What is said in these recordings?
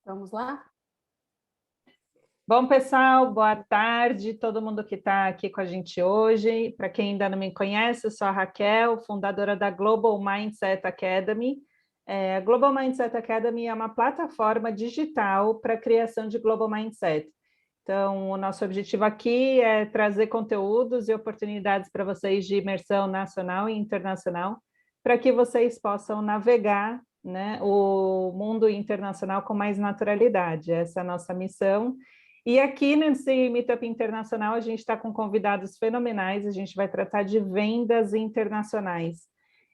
Vamos lá? Bom, pessoal, boa tarde, todo mundo que está aqui com a gente hoje. Para quem ainda não me conhece, eu sou a Raquel, fundadora da Global Mindset Academy. A Global Mindset Academy é uma plataforma digital para a criação de Global Mindset. Então, o nosso objetivo aqui é trazer conteúdos e oportunidades para vocês de imersão nacional e internacional, para que vocês possam navegar, né, o mundo internacional com mais naturalidade. Essa é a nossa missão. E aqui nesse Meetup Internacional a gente está com convidados fenomenais, a gente vai tratar de vendas internacionais.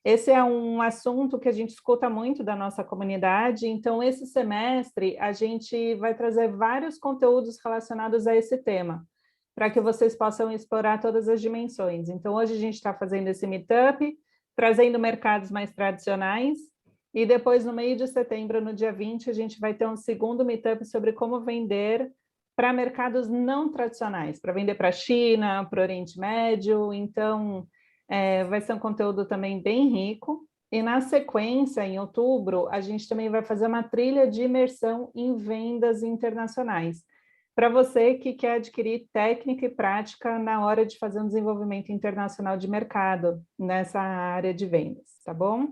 Esse é um assunto que a gente escuta muito da nossa comunidade, então esse semestre a gente vai trazer vários conteúdos relacionados a esse tema, para que vocês possam explorar todas as dimensões. Então hoje a gente está fazendo esse Meetup, trazendo mercados mais tradicionais, e depois no meio de setembro, no dia 20, a gente vai ter um segundo Meetup sobre como vender para mercados não tradicionais, para vender para a China, para o Oriente Médio. Então, vai ser um conteúdo também bem rico. E na sequência, em outubro, a gente também vai fazer uma trilha de imersão em vendas internacionais, para você que quer adquirir técnica e prática na hora de fazer um desenvolvimento internacional de mercado nessa área de vendas, tá bom?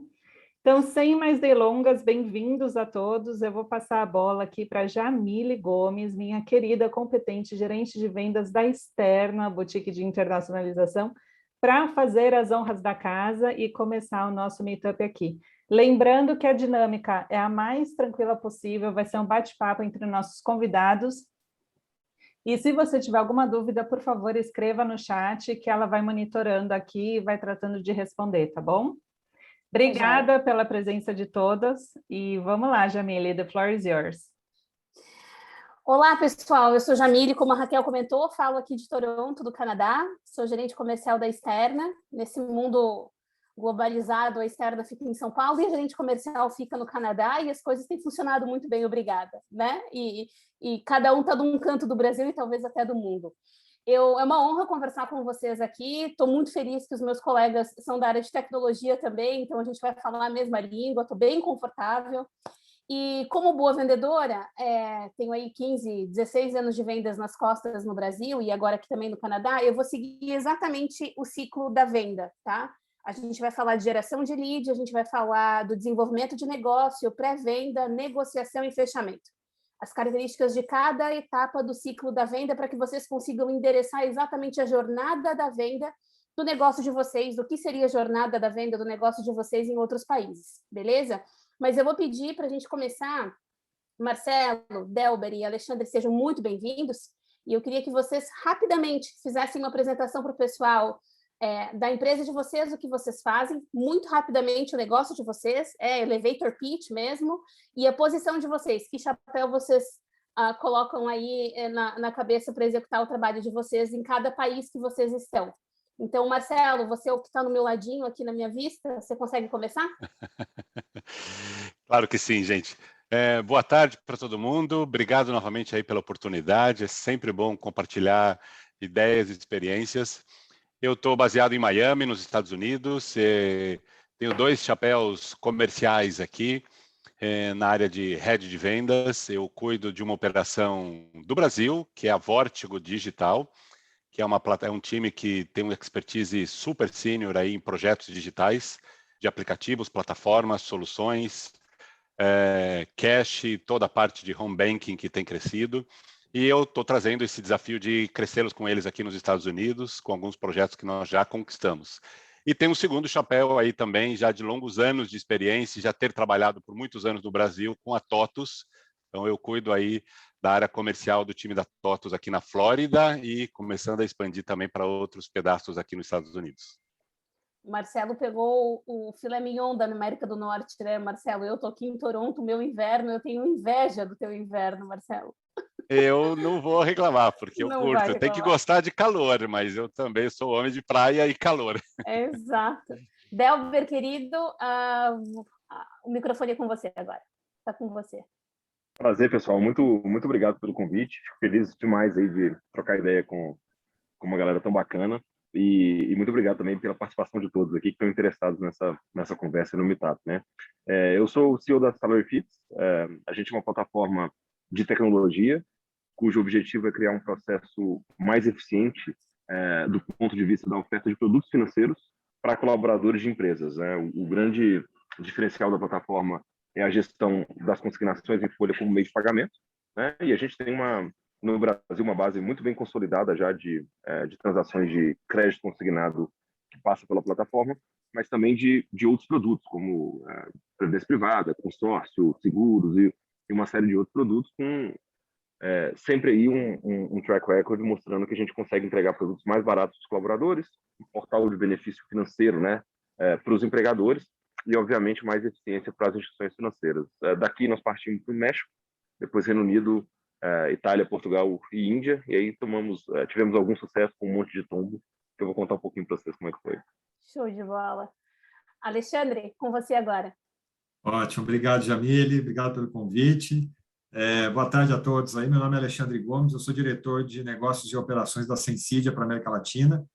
Então, sem mais delongas, bem-vindos a todos. Eu vou passar a bola aqui para Jamile Gomes, minha querida, competente gerente de vendas da Externa, boutique de internacionalização, para fazer as honras da casa e começar o nosso meetup aqui. Lembrando que a dinâmica é a mais tranquila possível, vai ser um bate-papo entre nossos convidados. E se você tiver alguma dúvida, por favor, escreva no chat, que ela vai monitorando aqui e vai tratando de responder, tá bom? Obrigada pela presença de todas e vamos lá, Jamile, the floor is yours. Olá, pessoal, eu sou Jamile, como a Raquel comentou, falo aqui de Toronto, do Canadá, sou gerente comercial da Externa. Nesse mundo globalizado, a Externa fica em São Paulo e a gerente comercial fica no Canadá e as coisas têm funcionado muito bem, obrigada, né? E cada um está num canto do Brasil e talvez até do mundo. É uma honra conversar com vocês aqui, estou muito feliz que os meus colegas são da área de tecnologia também, então a gente vai falar a mesma língua, estou bem confortável. E como boa vendedora, tenho aí 15, 16 anos de vendas nas costas no Brasil e agora aqui também no Canadá, eu vou seguir exatamente o ciclo da venda, tá? A gente vai falar de geração de lead, a gente vai falar do desenvolvimento de negócio, pré-venda, negociação e fechamento. As características de cada etapa do ciclo da venda para que vocês consigam endereçar exatamente a jornada da venda do negócio de vocês, do que seria a jornada da venda do negócio de vocês em outros países, beleza? Mas eu vou pedir para a gente começar, Marcelo, Delber e Alexandre, sejam muito bem-vindos, e eu queria que vocês rapidamente fizessem uma apresentação para o pessoal da empresa de vocês, o que vocês fazem, muito rapidamente o negócio de vocês, elevator pitch mesmo, e a posição de vocês, que chapéu vocês colocam aí na cabeça para executar o trabalho de vocês em cada país que vocês estão. Então, Marcelo, você é o que está no meu ladinho aqui na minha vista, você consegue começar? Claro que sim, gente. Boa tarde para todo mundo, obrigado novamente aí pela oportunidade, é sempre bom compartilhar ideias e experiências. Eu estou baseado em Miami, nos Estados Unidos, tenho 2 chapéus comerciais aqui, na área de head de vendas. Eu cuido de uma operação do Brasil, que é a Vortigo Digital, que é um time que tem uma expertise super sênior aí em projetos digitais, de aplicativos, plataformas, soluções, cash, toda a parte de home banking que tem crescido. E eu estou trazendo esse desafio de crescê-los com eles aqui nos Estados Unidos, com alguns projetos que nós já conquistamos. E tem um segundo chapéu aí também, já de longos anos de experiência, já ter trabalhado por muitos anos no Brasil com a TOTUS. Então, eu cuido aí da área comercial do time da TOTUS aqui na Flórida e começando a expandir também para outros pedaços aqui nos Estados Unidos. O Marcelo pegou o filé mignon da América do Norte, né, Marcelo? Eu estou aqui em Toronto, meu inverno, eu tenho inveja do teu inverno, Marcelo. Eu não vou reclamar, porque eu Não curto. vai Eu tenho que reclamar. gostar de calor, mas eu também sou homem de praia e calor. Exato. Delber, querido, o microfone é com você agora. Está com você. Prazer, pessoal. Muito obrigado pelo convite. Fico feliz demais aí de trocar ideia com uma galera tão bacana. E muito obrigado também pela participação de todos aqui que estão interessados nessa conversa no Meetup, né? Eu sou o CEO da Salary Fits. A gente é uma plataforma de tecnologia, cujo objetivo é criar um processo mais eficiente do ponto de vista da oferta de produtos financeiros para colaboradores de empresas, né? O grande diferencial da plataforma é a gestão das consignações em folha como meio de pagamento, né? E a gente tem no Brasil uma base muito bem consolidada já de transações de crédito consignado que passa pela plataforma, mas também de outros produtos, como previdência privada, consórcio, seguros e uma série de outros produtos, com sempre aí um track record mostrando que a gente consegue entregar produtos mais baratos para os colaboradores, um portal de benefício financeiro, né, para os empregadores e, obviamente, mais eficiência para as instituições financeiras. Daqui nós partimos para o México, depois Reino Unido, Itália, Portugal e Índia, e aí tivemos algum sucesso com um monte de tombo, que eu vou contar um pouquinho para vocês como é que foi. Show de bola. Alexandre, com você agora. Ótimo, obrigado, Jamile, obrigado pelo convite. Boa tarde a todos aí. Meu nome é Alexandre Gomes, eu sou diretor de negócios e operações da Sensidia para a América Latina.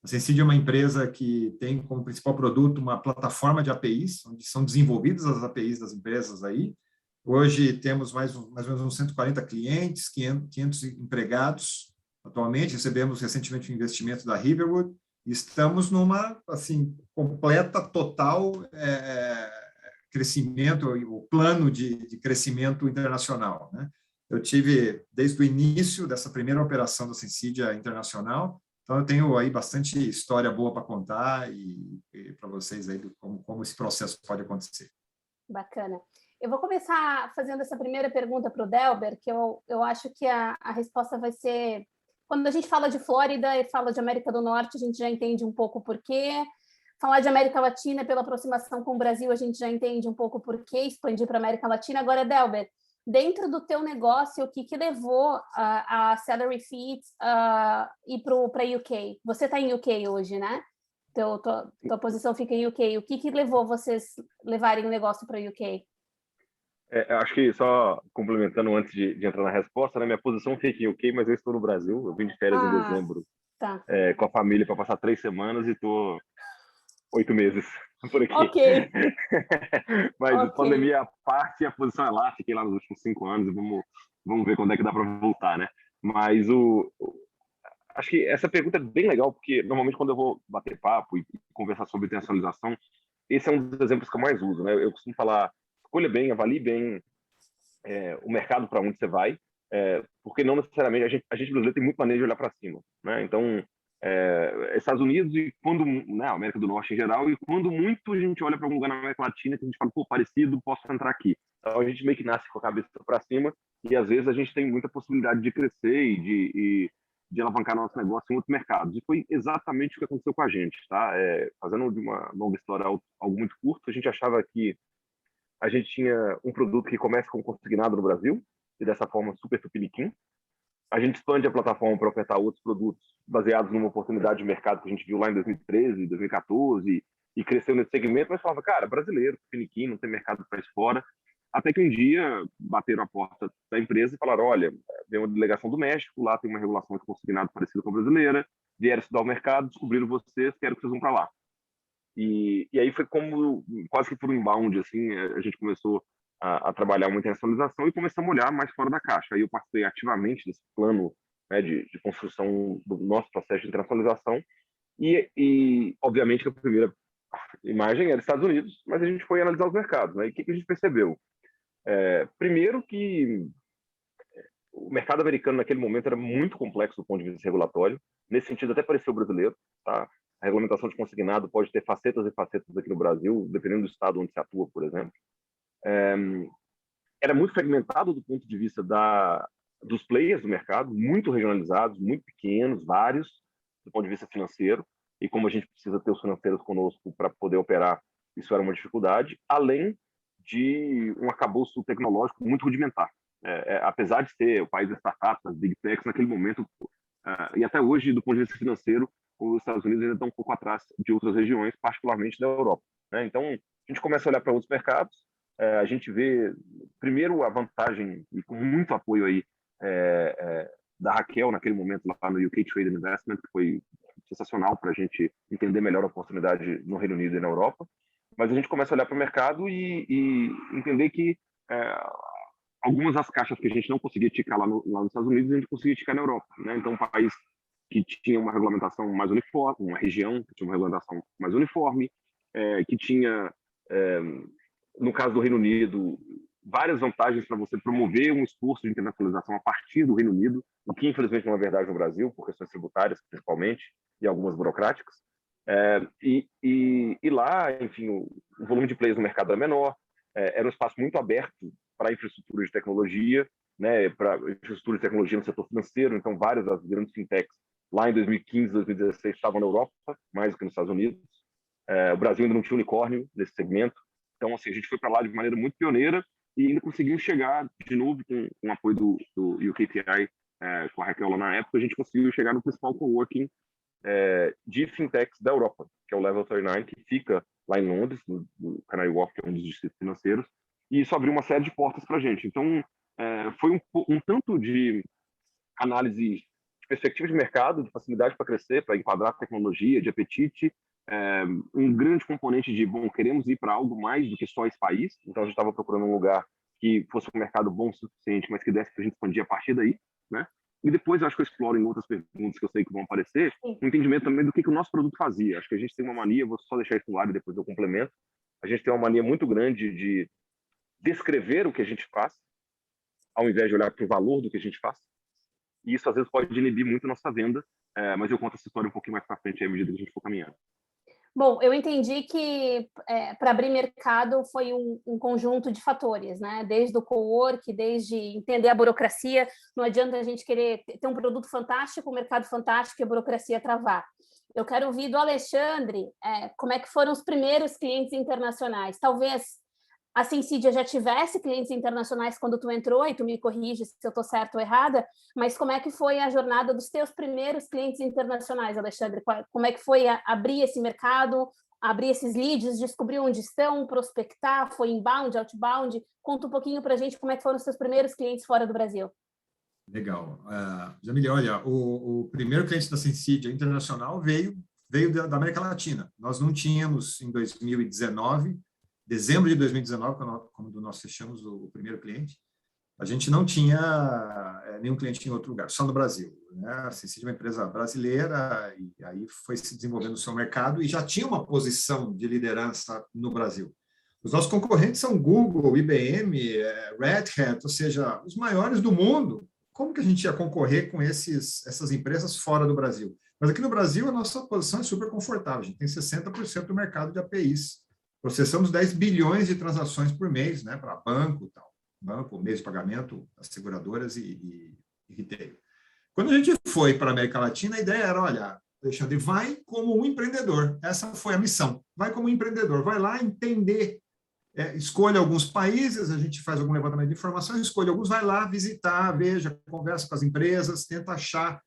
A Sensidia é uma empresa que tem como principal produto uma plataforma de APIs, onde são desenvolvidas as APIs das empresas aí. Hoje temos mais ou menos uns 140 clientes, 500 empregados. Atualmente recebemos recentemente um investimento da Riverwood e estamos numa completa, total crescimento, o plano de crescimento internacional, né? Eu tive, desde o início dessa primeira operação da Sensidia Internacional, então eu tenho aí bastante história boa para contar e para vocês aí como esse processo pode acontecer. Bacana. Eu vou começar fazendo essa primeira pergunta para o Delber, que eu acho que a resposta vai ser... Quando a gente fala de Flórida e fala de América do Norte, a gente já entende um pouco o porquê. Falar de América Latina, pela aproximação com o Brasil, a gente já entende um pouco por que expandir para a América Latina. Agora, Delber, dentro do teu negócio, o que levou a Salary Fit ir para UK? Você está em UK hoje, né? Tua posição fica em UK. O que levou vocês levarem o negócio para UK? Acho que só complementando antes de entrar na resposta, né, minha posição fica em UK, mas eu estou no Brasil. Eu vim de férias em dezembro com a família para passar 3 semanas e estou 8 meses por aqui. Ok. Mas pandemia à parte, a posição é lá. Fiquei lá nos últimos 5 anos e vamos ver quando é que dá para voltar, né? Mas acho que essa pergunta é bem legal, porque normalmente quando eu vou bater papo e conversar sobre internacionalização, esse é um dos exemplos que eu mais uso, né? Eu costumo falar, escolha bem, avalie bem o mercado para onde você vai, porque não necessariamente a gente brasileiro tem muito manejo de olhar para cima, né? Então, Estados Unidos e né, América do Norte em geral, e quando muito a gente olha para algum lugar na América Latina que a gente fala, pô, parecido, posso entrar aqui. Então a gente meio que nasce com a cabeça para cima e às vezes a gente tem muita possibilidade de crescer e de alavancar nosso negócio em outros mercados. E foi exatamente o que aconteceu com a gente, tá? Fazendo de uma longa história algo muito curto, a gente achava que a gente tinha um produto que começa com consignado no Brasil e dessa forma super tupiniquim. A gente expande a plataforma para ofertar outros produtos baseados numa oportunidade de mercado que a gente viu lá em 2013, 2014 e cresceu nesse segmento, mas falava, cara, brasileiro, finiquinho, não tem mercado para isso fora. Até que um dia bateram a porta da empresa e falaram, olha, vem uma delegação do México, lá tem uma regulação de consignado parecida com a brasileira, vieram estudar o mercado, descobriram vocês, quero que vocês vão para lá. E aí foi como, quase que por um inbound, assim, a gente começou a trabalhar uma internacionalização e começamos a olhar mais fora da caixa. Aí eu participei ativamente desse plano, né, de construção do nosso processo de internacionalização e obviamente que a primeira imagem era Estados Unidos, mas a gente foi analisar os mercados, né? E o que a gente percebeu? Primeiro que o mercado americano naquele momento era muito complexo do ponto de vista regulatório, nesse sentido até pareceu brasileiro, tá? A regulamentação de consignado pode ter facetas e facetas aqui no Brasil, dependendo do estado onde se atua, por exemplo. Era muito fragmentado do ponto de vista dos players do mercado, muito regionalizados, muito pequenos, vários, do ponto de vista financeiro, e como a gente precisa ter os financeiros conosco para poder operar, isso era uma dificuldade, além de um arcabouço tecnológico muito rudimentar. Apesar de ser o país das startups, das big techs, naquele momento, e até hoje, do ponto de vista financeiro, os Estados Unidos ainda estão um pouco atrás de outras regiões, particularmente da Europa, né? Então, a gente começa a olhar para outros mercados, a gente vê, primeiro, a vantagem, e com muito apoio aí da Raquel, naquele momento, lá no UK Trade Investment, que foi sensacional para a gente entender melhor a oportunidade no Reino Unido e na Europa. Mas a gente começa a olhar para o mercado e entender que algumas das caixas que a gente não conseguia ticar lá nos Estados Unidos, a gente conseguia ticar na Europa, né? Então, um país que tinha uma regulamentação mais uniforme, uma região que tinha uma regulamentação mais uniforme, que tinha, no caso do Reino Unido, várias vantagens para você promover um esforço de internacionalização a partir do Reino Unido, o que infelizmente não é verdade no Brasil, por questões tributárias principalmente, e algumas burocráticas. E lá, enfim, o volume de players no mercado era menor, era um espaço muito aberto para infraestrutura de tecnologia, né, para infraestrutura de tecnologia no setor financeiro, então várias das grandes fintechs lá em 2015, 2016 estavam na Europa, mais do que nos Estados Unidos. O Brasil ainda não tinha unicórnio nesse segmento, então assim, a gente foi para lá de maneira muito pioneira e ainda conseguimos chegar de novo com o apoio do UKPI, com a Raquel lá na época, a gente conseguiu chegar no principal coworking de fintechs da Europa, que é o Level 39, que fica lá em Londres, no Canary Wharf, que é um dos distritos financeiros, e isso abriu uma série de portas para a gente. Então, foi um tanto de análise de perspectiva de mercado, de facilidade para crescer, para enquadrar a tecnologia, de apetite, um grande componente de, bom, queremos ir para algo mais do que só esse país, então a gente estava procurando um lugar que fosse um mercado bom o suficiente, mas que desse para a gente expandir a partir daí, né? E depois eu acho que eu exploro em outras perguntas que eu sei que vão aparecer, um entendimento também do que o nosso produto fazia. Acho que a gente tem uma mania, vou só deixar isso no ar e depois eu complemento, a gente tem uma mania muito grande de descrever o que a gente faz, ao invés de olhar para o valor do que a gente faz. E isso, às vezes, pode inibir muito a nossa venda, mas eu conto essa história um pouquinho mais para frente, à medida que a gente for caminhando. Bom, eu entendi que para abrir mercado foi um conjunto de fatores, né? Desde o co-work, desde entender a burocracia. Não adianta a gente querer ter um produto fantástico, um mercado fantástico e a burocracia travar. Eu quero ouvir do Alexandre como é que foram os primeiros clientes internacionais. Talvez a Sensidia já tivesse clientes internacionais quando tu entrou, e tu me corrige se eu estou certa ou errada, mas como é que foi a jornada dos teus primeiros clientes internacionais, Alexandre? Como é que foi abrir esse mercado, abrir esses leads, descobrir onde estão, prospectar, foi inbound, outbound? Conta um pouquinho para a gente como é que foram os seus primeiros clientes fora do Brasil. Legal. Jamile, olha, o primeiro cliente da Sensidia internacional veio da América Latina. Nós não tínhamos, em 2019, dezembro de 2019, quando nós fechamos o primeiro cliente, a gente não tinha nenhum cliente em outro lugar, só no Brasil, né? A Sensidia é uma empresa brasileira e aí foi se desenvolvendo o seu mercado e já tinha uma posição de liderança no Brasil. Os nossos concorrentes são Google, IBM, Red Hat, ou seja, os maiores do mundo. Como que a gente ia concorrer com essas empresas fora do Brasil? Mas aqui no Brasil a nossa posição é super confortável, a gente tem 60% do mercado de APIs. Processamos 10 bilhões de transações por mês, né, para banco e tal. Banco, mês de pagamento, as seguradoras e retail. Quando a gente foi para a América Latina, a ideia era, olha, Alexandre, vai como um empreendedor. Essa foi a missão. Vai como um empreendedor, vai lá entender, escolha alguns países, a gente faz algum levantamento de informação, escolhe alguns, vai lá visitar, veja, conversa com as empresas, tenta achar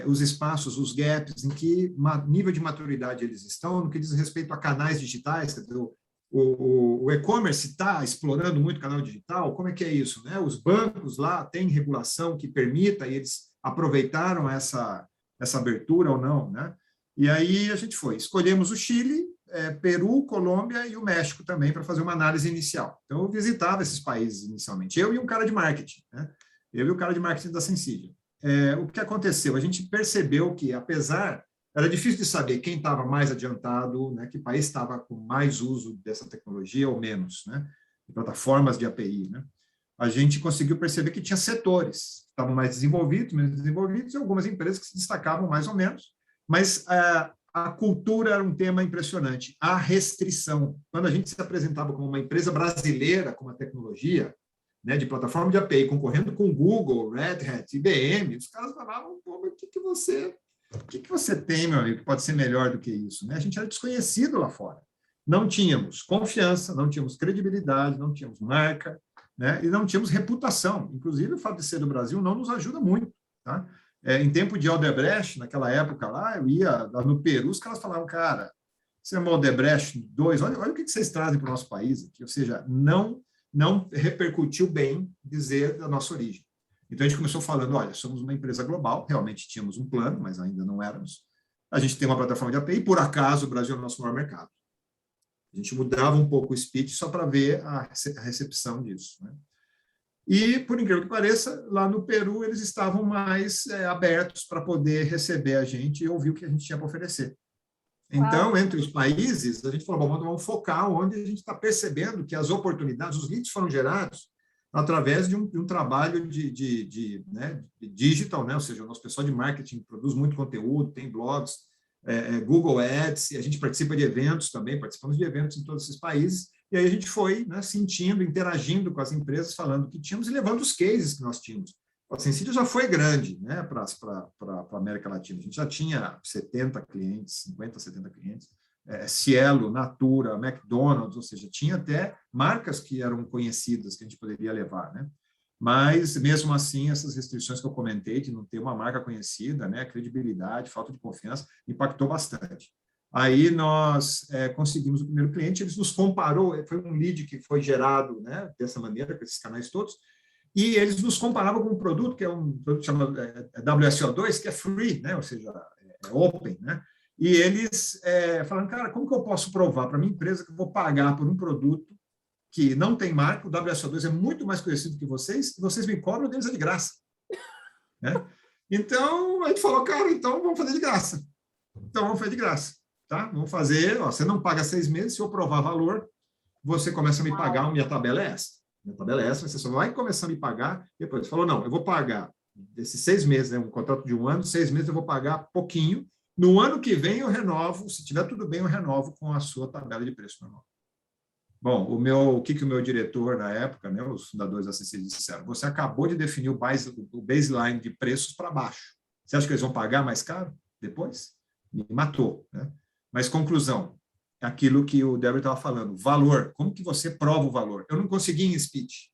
os espaços, os gaps, em que nível de maturidade eles estão, no que diz respeito a canais digitais, quer dizer, o e-commerce está explorando muito o canal digital, como é que é isso, né? Os bancos lá têm regulação que permita, e eles aproveitaram essa abertura ou não, né? E aí a gente escolhemos o Chile, Peru, Colômbia e o México também para fazer uma análise inicial. Então eu visitava esses países inicialmente, eu e um cara de marketing, né? Eu e o cara de marketing da Sensidia. O que aconteceu? A gente percebeu que, apesar, era difícil de saber quem estava mais adiantado, né, que país estava com mais uso dessa tecnologia ou menos, né, de plataformas de API, né? A gente conseguiu perceber que tinha setores que estavam mais desenvolvidos, menos desenvolvidos, e algumas empresas que se destacavam mais ou menos, mas a cultura era um tema impressionante. A restrição. Quando a gente se apresentava como uma empresa brasileira com uma tecnologia, né, de plataforma de API, concorrendo com Google, Red Hat, IBM, os caras falavam, pô, mas o que você tem, meu amigo, que pode ser melhor do que isso? Né? A gente era desconhecido lá fora. Não tínhamos confiança, não tínhamos credibilidade, não tínhamos marca, né, e não tínhamos reputação. Inclusive, o fato de ser do Brasil não nos ajuda muito. Tá? Em tempo de Odebrecht, naquela época lá, eu ia lá no Peru, os caras falavam, cara, você é uma Odebrecht 2, olha o que vocês trazem para o nosso país aqui. Ou seja, não repercutiu bem dizer da nossa origem. Então, a gente começou falando, olha, somos uma empresa global, realmente tínhamos um plano, mas ainda não éramos. A gente tem uma plataforma de API, e, por acaso, o Brasil é o nosso maior mercado. A gente mudava um pouco o speech só para ver a recepção disso. Né? E, por incrível que pareça, lá no Peru, eles estavam mais abertos para poder receber a gente e ouvir o que a gente tinha para oferecer. Então, entre os países, a gente falou, bom, vamos focar onde a gente está percebendo que as oportunidades, os leads foram gerados através de um trabalho de digital, né? Ou seja, o nosso pessoal de marketing produz muito conteúdo, tem blogs, Google Ads, e a gente participa de eventos também, participamos de eventos em todos esses países, e aí a gente foi, né, sentindo, interagindo com as empresas, falando o que tínhamos e levando os cases que nós tínhamos. A Sensidia já foi grande, né, para a América Latina. A gente já tinha 70 clientes, 50, 70 clientes. Cielo, Natura, McDonald's, ou seja, tinha até marcas que eram conhecidas que a gente poderia levar, né? Mas, mesmo assim, essas restrições que eu comentei, de não ter uma marca conhecida, né, credibilidade, falta de confiança, impactou bastante. Aí nós conseguimos o primeiro cliente, eles nos comparou, foi um lead que foi gerado, né, dessa maneira, com esses canais todos, e eles nos comparavam com um produto, que é um produto chamado WSO2, que é free, né, ou seja, é open, né? E eles falaram, cara, como que eu posso provar para a minha empresa que eu vou pagar por um produto que não tem marca, o WSO2 é muito mais conhecido que vocês, e vocês me cobram deles de graça. Né? Então, a gente falou, cara, então vamos fazer de graça. Então, vamos fazer de graça. Tá? Vamos fazer, ó, você não paga 6 meses, se eu provar valor, você começa a me pagar, minha tabela é essa. Minha tabela é essa, você só vai começar a me pagar depois. Você falou, não, eu vou pagar desses 6 meses, né, um contrato de 1 ano, 6 meses eu vou pagar pouquinho. No ano que vem eu renovo, se tiver tudo bem, eu renovo com a sua tabela de preço normal. Bom, o que o meu diretor na época, né, os fundadores da CC disseram? Você acabou de definir o baseline de preços para baixo. Você acha que eles vão pagar mais caro depois? Me matou, né? Mas, conclusão, aquilo que o Débora estava falando, valor, como que você prova o valor? Eu não consegui em speech.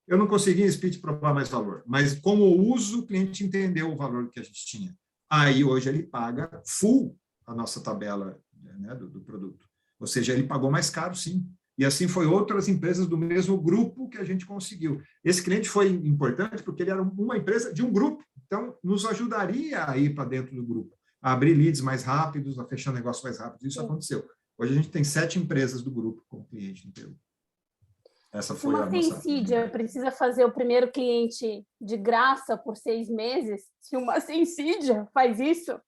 Eu não consegui em speech provar mais valor, mas com o uso, o cliente entendeu o valor que a gente tinha. Aí, hoje, ele paga full a nossa tabela, né, do produto. Ou seja, ele pagou mais caro, sim. E assim foi outras empresas do mesmo grupo que a gente conseguiu. Esse cliente foi importante porque ele era uma empresa de um grupo, então nos ajudaria a ir para dentro do grupo, a abrir leads mais rápidos, a fechar negócio mais rápido. Isso aconteceu. Hoje a gente tem 7 empresas do grupo como cliente no Peru. Essa foi a nossa... Sensidia precisa fazer o primeiro cliente de graça por 6 meses, se uma Sensidia faz isso,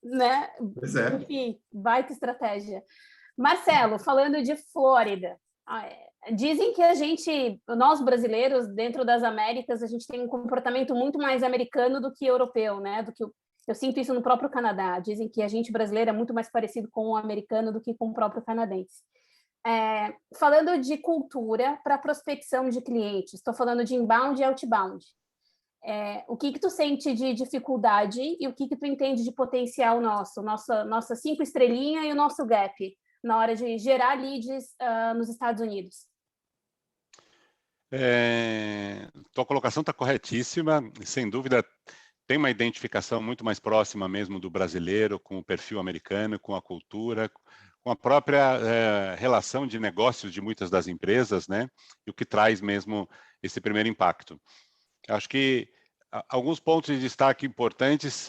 né? Pois é. Enfim, baita estratégia. Marcelo, falando de Flórida, dizem que nós brasileiros, dentro das Américas, a gente tem um comportamento muito mais americano do que europeu, né? Eu sinto isso no próprio Canadá. Dizem que a gente brasileiro é muito mais parecido com o americano do que com o próprio canadense. Falando de cultura para prospecção de clientes, estou falando de inbound e outbound. O que tu sente de dificuldade e o que tu entende de potencial nossa 5 estrelinha e o nosso gap na hora de gerar leads nos Estados Unidos? Tua colocação está corretíssima, sem dúvida tem uma identificação muito mais próxima mesmo do brasileiro com o perfil americano, com a cultura, com a própria relação de negócios de muitas das empresas, né? E o que traz mesmo esse primeiro impacto. Acho que alguns pontos de destaque importantes,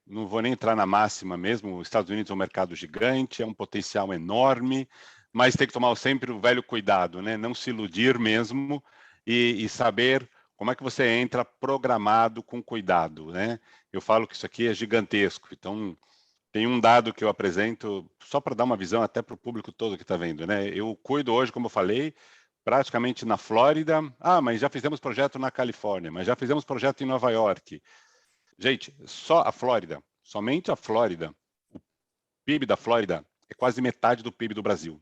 não vou nem entrar na máxima mesmo, os Estados Unidos é um mercado gigante, é um potencial enorme, mas tem que tomar sempre o velho cuidado, né? Não se iludir mesmo e saber como é que você entra programado com cuidado, né? Eu falo que isso aqui é gigantesco, então tem um dado que eu apresento só para dar uma visão até para o público todo que está vendo, né? Eu cuido hoje, como eu falei, praticamente na Flórida. Mas já fizemos projeto na Califórnia, mas já fizemos projeto em Nova York. Gente, só a Flórida, somente a Flórida, o PIB da Flórida é quase metade do PIB do Brasil.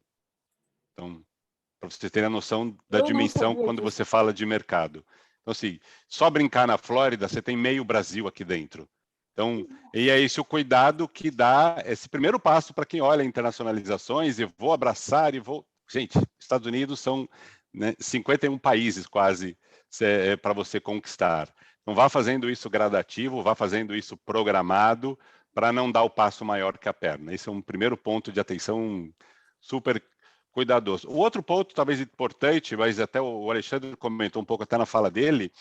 Então, para vocês terem a noção da dimensão quando você fala de mercado. Então, assim, só brincar na Flórida, você tem meio Brasil aqui dentro. Então, e é esse o cuidado que dá esse primeiro passo para quem olha internacionalizações e vou abraçar e vou... Gente, Estados Unidos são 51 países quase para você conquistar. Então, vá fazendo isso gradativo, vá fazendo isso programado para não dar o passo maior que a perna. Esse é um primeiro ponto de atenção super cuidadoso. O outro ponto, talvez importante, mas até o Alexandre comentou um pouco até na fala dele,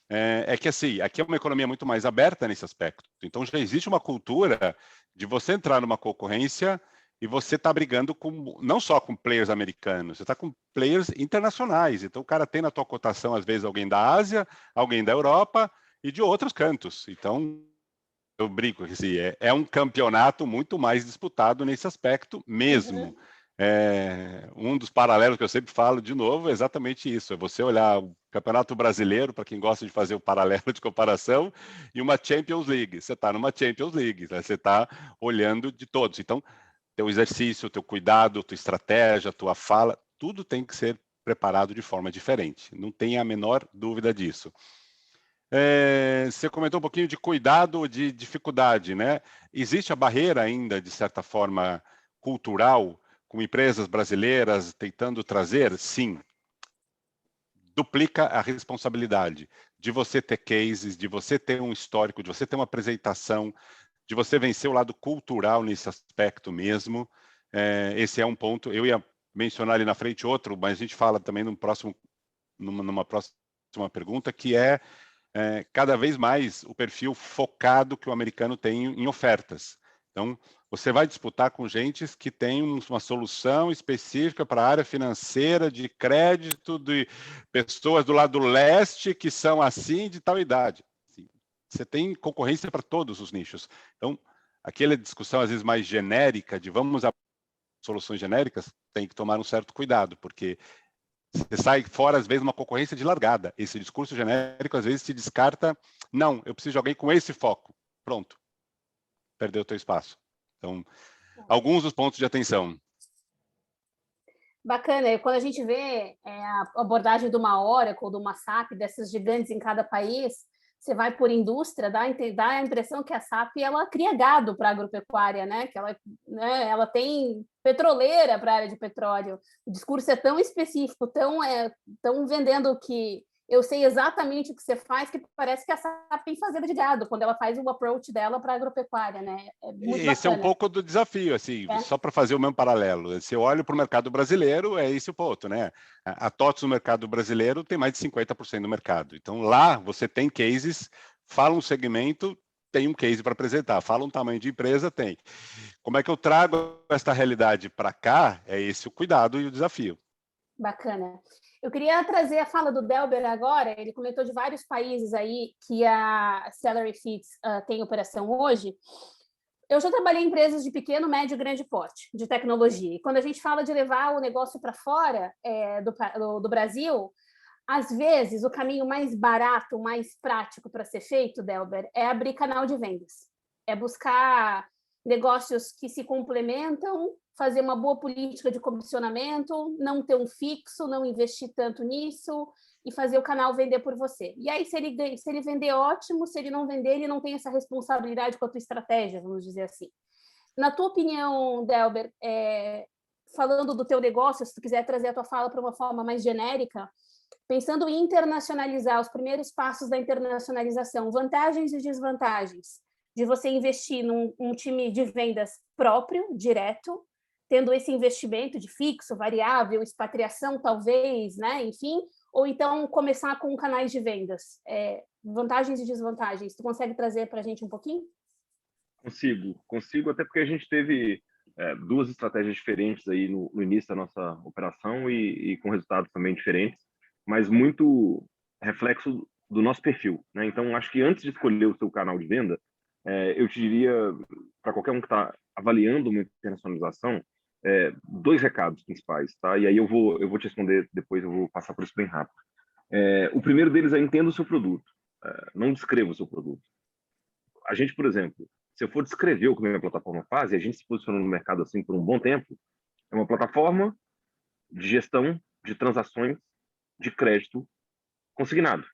é que assim, aqui é uma economia muito mais aberta nesse aspecto. Então, já existe uma cultura de você entrar numa concorrência e você está brigando não só com players americanos, você está com players internacionais. Então, o cara tem na tua cotação, às vezes, alguém da Ásia, alguém da Europa e de outros cantos. Então, eu brinco que assim, é um campeonato muito mais disputado nesse aspecto mesmo. Um dos paralelos que eu sempre falo, de novo, é exatamente isso. É você olhar o Campeonato Brasileiro, para quem gosta de fazer o paralelo de comparação, e uma Champions League. Você está numa Champions League, né? Você está olhando de todos. Então, teu exercício, teu cuidado, tua estratégia, tua fala, tudo tem que ser preparado de forma diferente. Não tem a menor dúvida disso. Você comentou um pouquinho de cuidado, de dificuldade, né? Existe a barreira ainda, de certa forma, cultural, com empresas brasileiras tentando trazer? Sim. Duplica a responsabilidade de você ter cases, de você ter um histórico, de você ter uma apresentação, de você vencer o lado cultural nesse aspecto mesmo. Esse é um ponto. Eu ia mencionar ali na frente outro, mas a gente fala também numa próxima pergunta, que é cada vez mais o perfil focado que o americano tem em ofertas. Então, você vai disputar com gente que tem uma solução específica para a área financeira, de crédito, de pessoas do lado leste que são assim, de tal idade. Você tem concorrência para todos os nichos. Então, aquela discussão, às vezes, mais genérica, de vamos a soluções genéricas, tem que tomar um certo cuidado, porque você sai fora, às vezes, uma concorrência de largada. Esse discurso genérico, às vezes, se descarta. Não, eu preciso de alguém com esse foco. Pronto. Perdeu o teu espaço. Então, alguns dos pontos de atenção. Bacana. Quando a gente vê a abordagem de uma Oracle, de uma SAP, dessas gigantes em cada país, você vai por indústria, dá a impressão que a SAP ela cria gado para a agropecuária, né? Que ela tem petroleira para a área de petróleo. O discurso é tão específico, tão vendendo que eu sei exatamente o que você faz, que parece que a SAP tem fazenda de gado, quando ela faz o approach dela para a agropecuária, né? Esse é um pouco do desafio, assim, só para fazer o mesmo paralelo. Se eu olho para o mercado brasileiro, é esse o ponto, né? A TOTS no mercado brasileiro tem mais de 50% do mercado. Então, lá você tem cases, fala um segmento, tem um case para apresentar. Fala um tamanho de empresa, tem. Como é que eu trago essa realidade para cá? É esse o cuidado e o desafio. Bacana. Eu queria trazer a fala do Delber agora. Ele comentou de vários países aí que a Salary Fits tem operação hoje. Eu já trabalhei em empresas de pequeno, médio e grande porte, de tecnologia. E quando a gente fala de levar o negócio para fora do Brasil, às vezes o caminho mais barato, mais prático para ser feito, Delber, é abrir canal de vendas. É buscar negócios que se complementam, fazer uma boa política de comissionamento, não ter um fixo, não investir tanto nisso e fazer o canal vender por você. E aí, se ele vender, ótimo. Se ele não vender, ele não tem essa responsabilidade com a tua estratégia, vamos dizer assim. Na tua opinião, Delber, falando do teu negócio, se tu quiser trazer a tua fala para uma forma mais genérica, pensando em internacionalizar, os primeiros passos da internacionalização, vantagens e desvantagens de você investir num time de vendas próprio, direto, tendo esse investimento de fixo, variável, expatriação, talvez, né? Enfim, ou então começar com canais de vendas. Vantagens e desvantagens. Tu consegue trazer para a gente um pouquinho? Consigo, até porque a gente teve duas estratégias diferentes aí no início da nossa operação e com resultados também diferentes, mas muito reflexo do nosso perfil, né? Então, acho que antes de escolher o seu canal de venda, eu te diria, para qualquer um que está avaliando uma internacionalização, dois recados principais, tá? E aí eu vou te responder depois, eu vou passar por isso bem rápido. O primeiro deles é entenda o seu produto, não descreva o seu produto. A gente, por exemplo, se eu for descrever o que a minha plataforma faz, e a gente se posicionou no mercado assim por um bom tempo, é uma plataforma de gestão de transações de crédito consignado.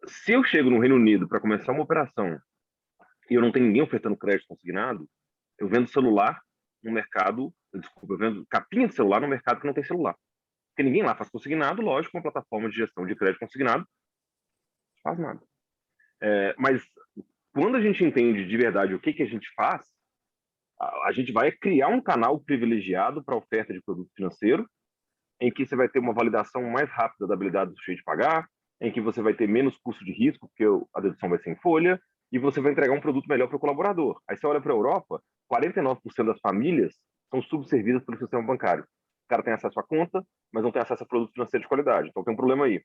Se eu chego no Reino Unido para começar uma operação e eu não tenho ninguém ofertando crédito consignado, eu vendo celular no mercado, eu vendo capinha de celular no mercado que não tem celular. Porque ninguém lá faz consignado, lógico, uma plataforma de gestão de crédito consignado não faz nada. Mas quando a gente entende de verdade o que a gente faz, a gente vai criar um canal privilegiado para oferta de produto financeiro, em que você vai ter uma validação mais rápida da habilidade do sujeito de pagar, em que você vai ter menos custo de risco, porque a dedução vai ser em folha, e você vai entregar um produto melhor para o colaborador. Aí você olha para a Europa, 49% das famílias são subservidas pelo sistema bancário. O cara tem acesso à conta, mas não tem acesso a produto financeiro de qualidade. Então tem um problema aí.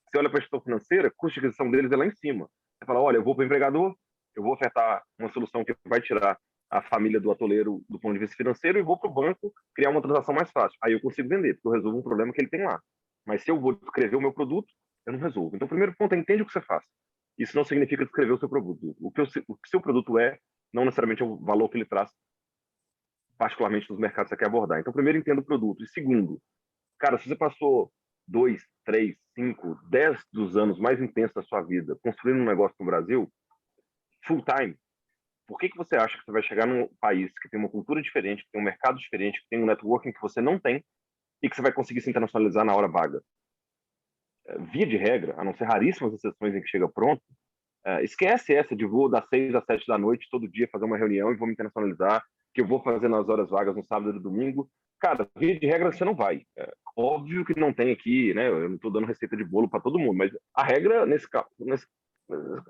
Você olha para a instituição financeira, o custo de aquisição deles é lá em cima. Você fala, olha, eu vou para o empregador, eu vou ofertar uma solução que vai tirar a família do atoleiro do ponto de vista financeiro e vou para o banco criar uma transação mais fácil. Aí eu consigo vender, porque eu resolvo um problema que ele tem lá. Mas se eu vou descrever o meu produto, eu não resolvo. Então o primeiro ponto é entende o que você faz. Isso não significa descrever o seu produto. O que o seu produto é, não necessariamente é o valor que ele traz, particularmente nos mercados que você quer abordar. Então primeiro entenda o produto. E segundo, cara, se você passou 2, 3, 5, 10 dos anos mais intensos da sua vida construindo um negócio no Brasil, full time, por que você acha que você vai chegar num país que tem uma cultura diferente, que tem um mercado diferente, que tem um networking que você não tem e que você vai conseguir se internacionalizar na hora vaga? Via de regra, a não ser raríssimas exceções em que chega pronto, esquece essa de vou das 6 às 7 da noite todo dia fazer uma reunião e vou me internacionalizar, que eu vou fazer nas horas vagas no sábado e no domingo. Cara, via de regra você não vai. Óbvio que não tem aqui, né? Eu não estou dando receita de bolo para todo mundo, mas a regra nesse caso,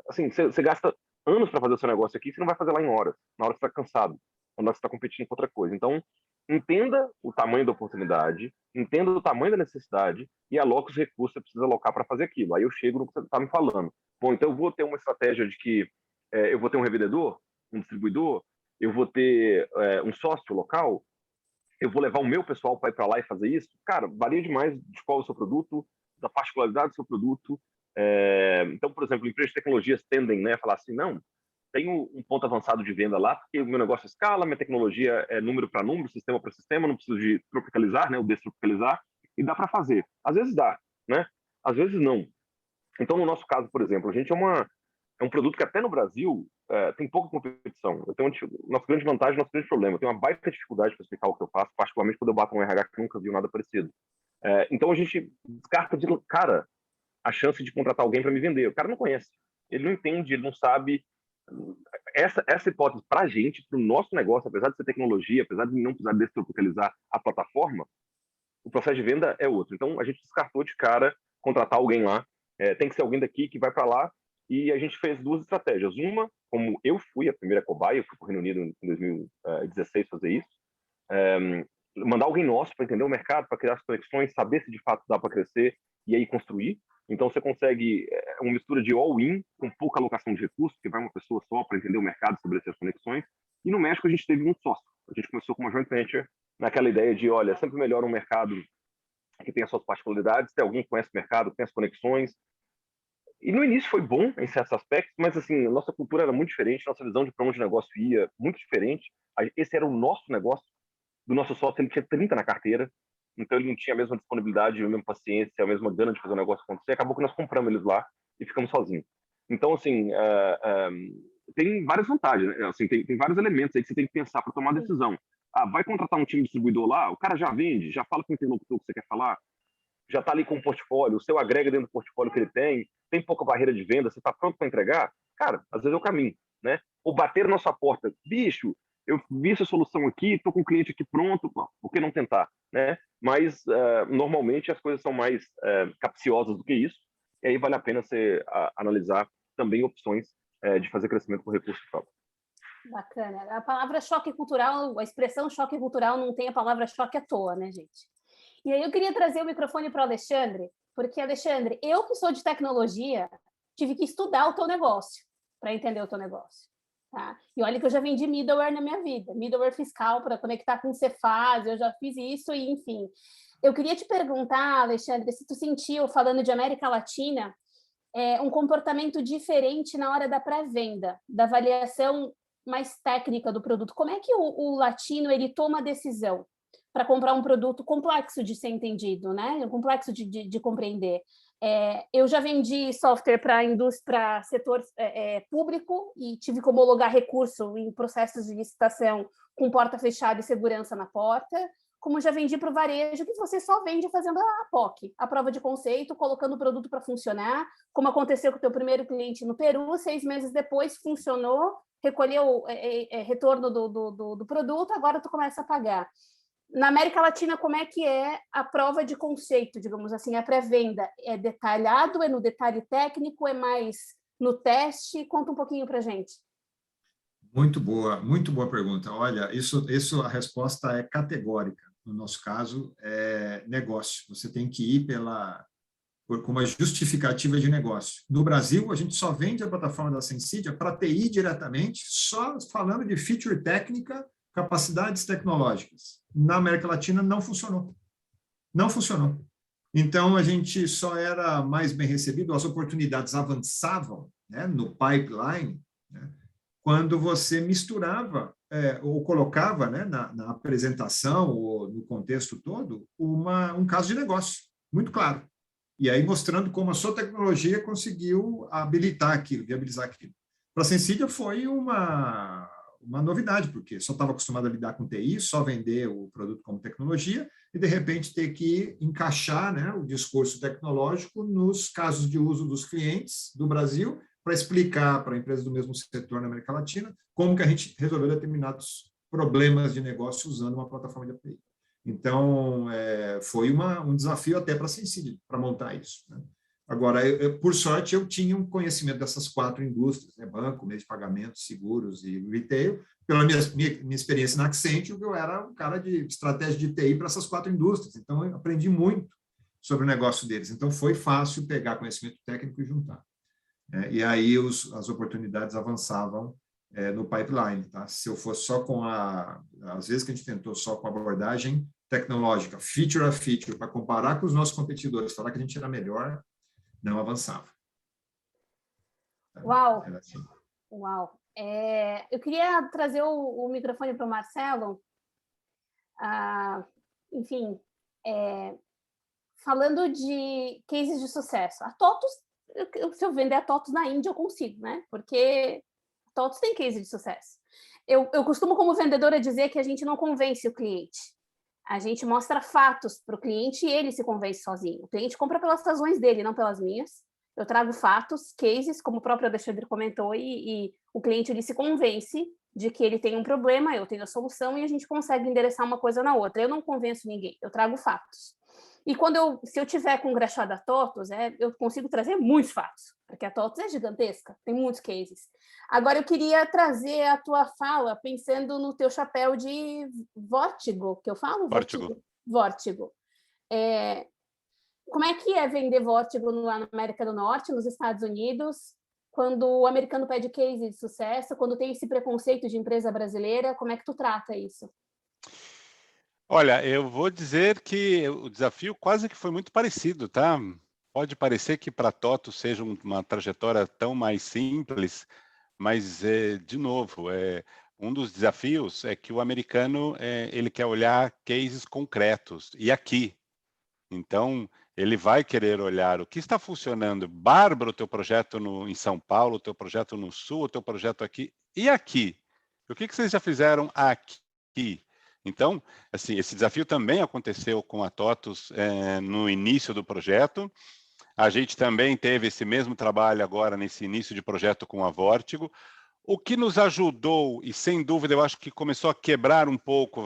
assim, você gasta anos para fazer o seu negócio aqui, você não vai fazer lá em horas, na hora que você está cansado, na hora que você está competindo com outra coisa. Então, entenda o tamanho da oportunidade, entenda o tamanho da necessidade e aloque os recursos que você precisa alocar para fazer aquilo. Aí eu chego no que você está me falando. Bom, então eu vou ter uma estratégia de que eu vou ter um revendedor, um distribuidor, eu vou ter um sócio local, eu vou levar o meu pessoal para ir para lá e fazer isso. Cara, varia demais de qual é o seu produto, da particularidade do seu produto. Então, por exemplo, empresas de tecnologias tendem, né, a falar assim, não, tenho um ponto avançado de venda lá, porque o meu negócio é escala, minha tecnologia é número para número, sistema para sistema, não preciso de tropicalizar, né, ou destropicalizar, e dá para fazer. Às vezes dá, né? Às vezes não. Então, no nosso caso, por exemplo, a gente é um produto que até no Brasil tem pouca competição. Eu tenho nossa grande vantagem, nosso grande problema. Eu tenho uma baita dificuldade para explicar o que eu faço, particularmente quando eu bato um RH que nunca viu nada parecido. Então, a gente descarta de cara a chance de contratar alguém para me vender. O cara não conhece, ele não entende, ele não sabe. Essa hipótese para a gente, para o nosso negócio, apesar de ser tecnologia, apesar de não precisar destropicalizar a plataforma, o processo de venda é outro. Então, a gente descartou de cara contratar alguém lá. Tem que ser alguém daqui que vai para lá. E a gente fez duas estratégias. Uma, como eu fui a primeira cobaia, eu fui para o Reino Unido em 2016 fazer isso, mandar alguém nosso para entender o mercado, para criar as conexões, saber se de fato dá para crescer e aí construir. Então, você consegue uma mistura de all-in, com pouca alocação de recursos, porque vai uma pessoa só para entender o mercado, estabelecer as conexões. E no México, a gente teve um sócio. A gente começou com uma joint venture, naquela ideia de, olha, sempre melhor um mercado que tem as suas particularidades, ter alguém que conhece o mercado, tem as conexões. E no início foi bom em certos aspectos, mas assim, a nossa cultura era muito diferente, nossa visão de para onde o negócio ia, muito diferente. Esse era o nosso negócio. Do nosso sócio, ele tinha 30 na carteira, então ele não tinha a mesma disponibilidade, a mesma paciência, a mesma gana de fazer o negócio acontecer. Acabou que nós compramos eles lá e ficamos sozinhos. Então, assim, tem várias vantagens, né? Assim, tem vários elementos aí que você tem que pensar para tomar uma decisão. Vai contratar um time distribuidor lá, o cara já vende, já fala com o interlocutor que você quer falar, já está ali com o portfólio, o seu agrega dentro do portfólio que ele tem pouca barreira de venda, você está pronto para entregar? Cara, às vezes é o caminho, né? Ou bater na sua porta, bicho, eu vi essa solução aqui, estou com o cliente aqui pronto, por que não tentar, né? Mas, normalmente, as coisas são mais capciosas do que isso, e aí vale a pena você analisar também opções de fazer crescimento com recurso próprio. Bacana. A palavra choque cultural, a expressão choque cultural não tem a palavra choque à toa, né, gente? E aí eu queria trazer o microfone para o Alexandre, porque, Alexandre, eu que sou de tecnologia, tive que estudar o teu negócio para entender o teu negócio. Tá? E olha que eu já vendi middleware na minha vida, middleware fiscal para conectar com o Cefaz, eu já fiz isso e, enfim. Eu queria te perguntar, Alexandre, se tu sentiu, falando de América Latina, um comportamento diferente na hora da pré-venda, da avaliação mais técnica do produto. Como é que o latino ele toma a decisão para comprar um produto complexo de ser entendido, né? Complexo de compreender? Eu já vendi software para indústria, setor público e tive que homologar recurso em processos de licitação com porta fechada e segurança na porta, como já vendi para o varejo, que você só vende fazendo a POC, a prova de conceito, colocando o produto para funcionar, como aconteceu com o teu primeiro cliente no Peru, 6 meses depois funcionou, recolheu retorno do produto, agora tu começa a pagar. Na América Latina, como é que é a prova de conceito, digamos assim, a pré-venda? É detalhado, é no detalhe técnico, é mais no teste? Conta um pouquinho para a gente. Muito boa pergunta. Olha, isso a resposta é categórica. No nosso caso, é negócio. Você tem que ir com uma justificativa de negócio. No Brasil, a gente só vende a plataforma da Sensidia para TI diretamente, só falando de feature técnica, capacidades tecnológicas. Na América Latina não funcionou. Não funcionou. Então, a gente só era mais bem recebido, as oportunidades avançavam, né, no pipeline, né, quando você misturava ou colocava, né, na apresentação ou no contexto todo um caso de negócio, muito claro. E aí mostrando como a sua tecnologia conseguiu habilitar aquilo, viabilizar aquilo. Para a Sensidia foi uma novidade, porque só estava acostumado a lidar com TI, só vender o produto como tecnologia, e de repente ter que encaixar, né, o discurso tecnológico nos casos de uso dos clientes do Brasil, para explicar para empresas do mesmo setor na América Latina como que a gente resolveu determinados problemas de negócio usando uma plataforma de API. Então, foi um desafio até para a Sensidia, para montar isso, né? Agora, por sorte, eu tinha um conhecimento dessas 4 indústrias, né? Banco, meio de pagamento, seguros e retail. Pela minha experiência na Accenture, eu era um cara de estratégia de TI para essas 4 indústrias. Então, eu aprendi muito sobre o negócio deles. Então, foi fácil pegar conhecimento técnico e juntar. E aí as oportunidades avançavam no pipeline. Tá? Se eu fosse só às vezes que a gente tentou só com abordagem tecnológica, feature a feature, para comparar com os nossos competidores, falar que a gente era melhor, não avançava. Uau! Era assim. Uau! Eu queria trazer o microfone para o Marcelo. Enfim, falando de cases de sucesso. A TOTUS, se eu vender a TOTUS na Índia, eu consigo, né? Porque a TOTUS tem case de sucesso. Eu costumo, como vendedora, dizer que a gente não convence o cliente. A gente mostra fatos para o cliente e ele se convence sozinho. O cliente compra pelas razões dele, não pelas minhas. Eu trago fatos, cases, como o próprio Alexandre comentou, e o cliente ele se convence de que ele tem um problema, eu tenho a solução e a gente consegue endereçar uma coisa na outra. Eu não convenço ninguém, eu trago fatos. E se eu tiver com o crachá da TOTUS, eu consigo trazer muitos fatos, porque a TOTUS é gigantesca, tem muitos cases. Agora, eu queria trazer a tua fala pensando no teu chapéu de vórtigo, que eu falo? Vórtigo. Como é que é vender vórtigo lá na América do Norte, nos Estados Unidos, quando o americano pede case de sucesso, quando tem esse preconceito de empresa brasileira, como é que tu trata isso? Olha, eu vou dizer que o desafio quase que foi muito parecido, tá? Pode parecer que para a TOTUS seja uma trajetória tão mais simples, mas, de novo, um dos desafios é que o americano ele quer olhar cases concretos, e aqui. Então, ele vai querer olhar o que está funcionando. Bárbaro, o teu projeto em São Paulo, o teu projeto no Sul, o teu projeto aqui. E aqui? O que vocês já fizeram aqui? Então, assim, esse desafio também aconteceu com a TOTUS no início do projeto. A gente também teve esse mesmo trabalho agora nesse início de projeto com a Vórtigo. O que nos ajudou, e sem dúvida eu acho que começou a quebrar um pouco,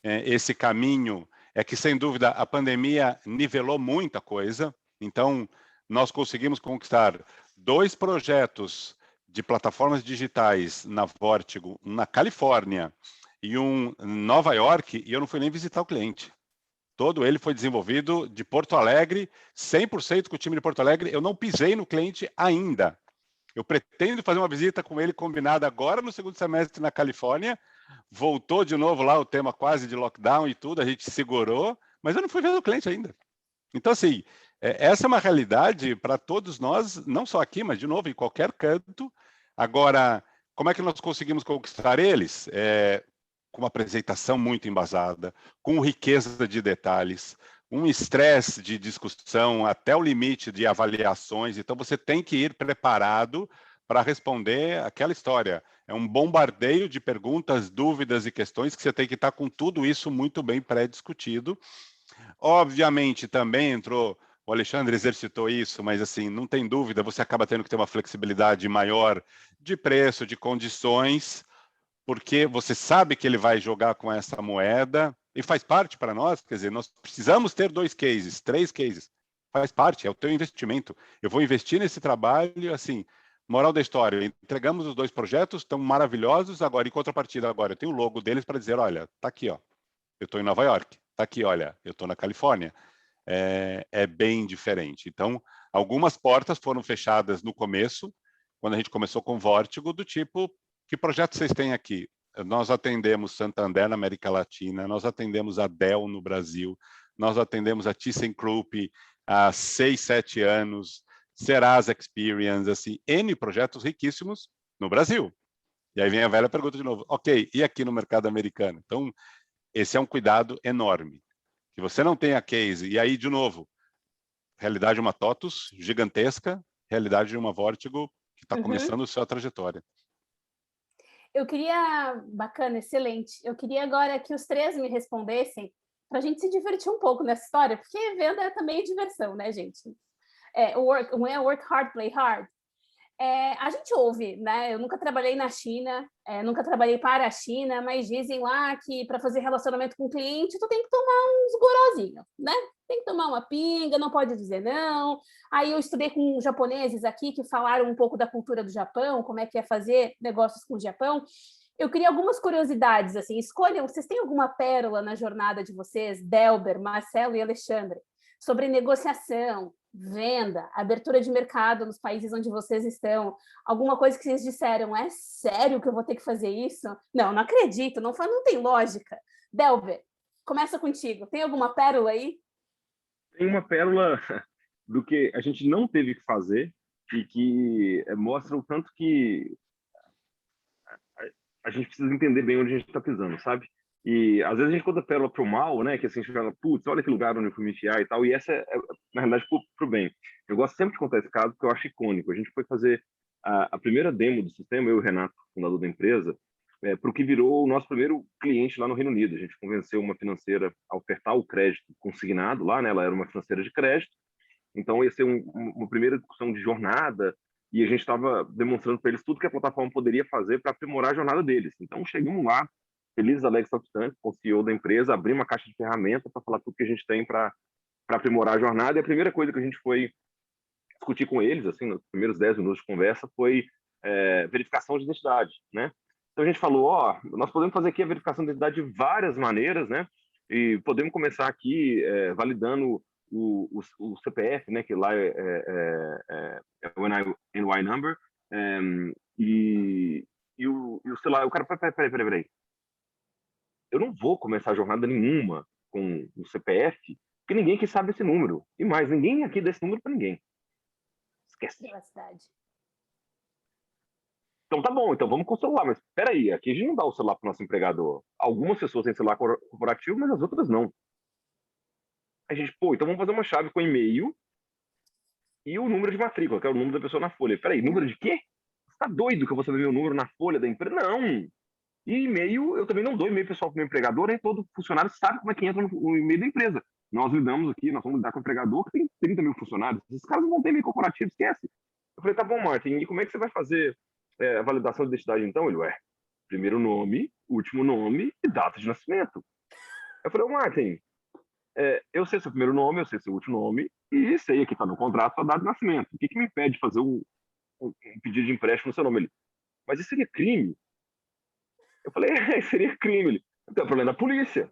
esse caminho, é que, sem dúvida, a pandemia nivelou muita coisa. Então, nós conseguimos conquistar 2 projetos de plataformas digitais na Vórtigo, na Califórnia, e um em Nova York, e eu não fui nem visitar o cliente. Todo ele foi desenvolvido de Porto Alegre, 100% com o time de Porto Alegre. Eu não pisei no cliente ainda. Eu pretendo fazer uma visita com ele combinada agora no segundo semestre na Califórnia. Voltou de novo lá o tema quase de lockdown e tudo, a gente segurou, mas eu não fui ver o cliente ainda. Então, assim, essa é uma realidade para todos nós, não só aqui, mas, de novo, em qualquer canto. Agora, como é que nós conseguimos conquistar eles? Com uma apresentação muito embasada, com riqueza de detalhes, um estresse de discussão até o limite de avaliações. Então, você tem que ir preparado para responder aquela história. É um bombardeio de perguntas, dúvidas e questões que você tem que estar com tudo isso muito bem pré-discutido. Obviamente, também entrou, o Alexandre exercitou isso, mas assim, não tem dúvida, você acaba tendo que ter uma flexibilidade maior de preço, de condições, porque você sabe que ele vai jogar com essa moeda, e faz parte para nós, quer dizer, nós precisamos ter 2 cases, 3 cases, faz parte, é o teu investimento. Eu vou investir nesse trabalho, assim, Moral da história, entregamos os 2 projetos, estão maravilhosos, agora, em contrapartida, agora eu tenho o logo deles para dizer, olha, tá aqui, ó, eu estou em Nova York, tá aqui, olha, eu estou na Califórnia. É bem diferente. Então, algumas portas foram fechadas no começo, quando a gente começou com Vórtigo, do tipo, que projetos vocês têm aqui? Nós atendemos Santander na América Latina, nós atendemos a Dell no Brasil, nós atendemos a ThyssenKrupp há 6, 7 anos, Serasa Experience, assim, N projetos riquíssimos no Brasil. E aí vem a velha pergunta de novo, ok, e aqui no mercado americano? Então, esse é um cuidado enorme. Que você não tenha case, e aí, de novo, realidade de uma TOTUS gigantesca, realidade de uma Vórtigo que está começando a sua trajetória. Eu queria, bacana, excelente. Eu queria agora que os 3 me respondessem para a gente se divertir um pouco nessa história, porque venda é também diversão, né, gente? Work hard, play hard. A gente ouve, né? Eu nunca trabalhei na China, nunca trabalhei para a China, mas dizem lá que para fazer relacionamento com o cliente, tu tem que tomar uns gorozinhos, né? Tem que tomar uma pinga, não pode dizer não. Aí eu estudei com japoneses aqui que falaram um pouco da cultura do Japão, como é que é fazer negócios com o Japão. Eu queria algumas curiosidades, assim, escolham, vocês têm alguma pérola na jornada de vocês, Delber, Marcelo e Alexandre, sobre negociação, venda, abertura de mercado nos países onde vocês estão, alguma coisa que vocês disseram, é sério que eu vou ter que fazer isso? Não acredito, não tem lógica. Delber, começa contigo, tem alguma pérola aí? Tem uma pérola do que a gente não teve que fazer e que mostra o tanto que a gente precisa entender bem onde a gente está pisando, sabe? E às vezes a gente conta pérola pro mal, né? Que assim, a gente fala, putz, olha que lugar onde eu fui me enfiar e tal. E essa é na realidade, pro bem. Eu gosto sempre de contar esse caso porque eu acho icônico. A gente foi fazer a primeira demo do sistema, eu e o Renato, fundador da empresa, para o que virou o nosso primeiro cliente lá no Reino Unido. A gente convenceu uma financeira a ofertar o crédito consignado lá, né? Ela era uma financeira de crédito. Então, ia ser uma primeira discussão de jornada e a gente estava demonstrando para eles tudo que a plataforma poderia fazer para aprimorar a jornada deles. Então, chegamos lá, felizes, alegres, saltitantes, com o CEO da empresa, abrimos uma caixa de ferramentas para falar tudo que a gente tem para aprimorar a jornada. E a primeira coisa que a gente foi discutir com eles, assim, nos primeiros 10 minutos de conversa, foi verificação de identidade, né? Então a gente falou, nós podemos fazer aqui a verificação de identidade de várias maneiras, né? E podemos começar aqui validando o CPF, né? Que lá é o NY number, e o celular. O cara, peraí. Eu não vou começar jornada nenhuma com o CPF, porque ninguém aqui sabe esse número. E mais, ninguém aqui dá esse número para ninguém. Esquece. Então tá bom, então vamos com o celular. Mas espera aí, aqui a gente não dá o celular para o nosso empregador. Algumas pessoas têm celular corporativo, mas as outras não. A gente, então vamos fazer uma chave com e-mail e o número de matrícula, que é o número da pessoa na folha. Espera aí, número de quê? Você tá doido que eu vou saber meu número na folha da empresa? Não! E e-mail, eu também não dou e-mail pessoal para o meu empregador, nem todo funcionário sabe como é que entra no e-mail da empresa. Nós lidamos aqui, nós vamos lidar com o empregador que tem 30 mil funcionários. Esses caras não vão ter e-mail corporativo, esquece. Eu falei, tá bom, Martin, e como é que você vai fazer a validação de identidade então? Ele, primeiro nome, último nome e data de nascimento. Eu falei, Martin, eu sei seu primeiro nome, eu sei seu último nome e sei aqui, tá no contrato, sua data de nascimento. O que me impede de fazer um pedido de empréstimo no seu nome? Ele, mas isso seria crime? Eu falei, seria crime. Ele, então é problema da polícia.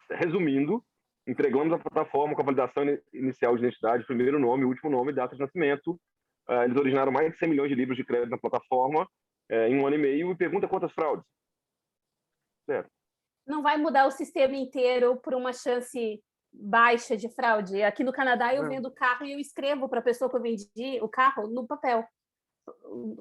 Resumindo, entregamos a plataforma com a validação inicial de identidade, primeiro nome, último nome, data de nascimento. Eles originaram mais de 100 milhões de libras de crédito na plataforma em 1 ano e meio e pergunta quantas fraudes. Certo. Não vai mudar o sistema inteiro por uma chance baixa de fraude. Aqui no Canadá eu vendo carro e eu escrevo para a pessoa que eu vendi o carro no papel.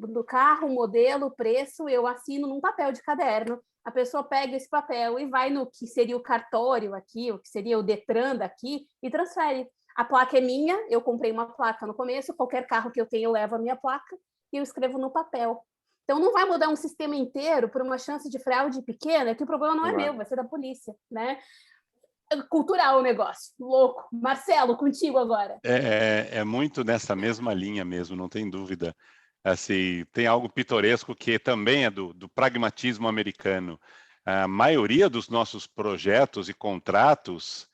Do carro, modelo, preço, eu assino num papel de caderno. A pessoa pega esse papel e vai no que seria o cartório aqui, o que seria o Detran daqui, e transfere. A placa é minha, eu comprei uma placa no começo, qualquer carro que eu tenho eu levo a minha placa e eu escrevo no papel. Então não vai mudar um sistema inteiro por uma chance de fraude pequena, que o problema não é meu, vai ser da polícia, né? Cultural o negócio, louco. Marcelo, contigo agora. É muito nessa mesma linha mesmo, não tem dúvida. Assim, tem algo pitoresco que também é do pragmatismo americano. A maioria dos nossos projetos e contratos,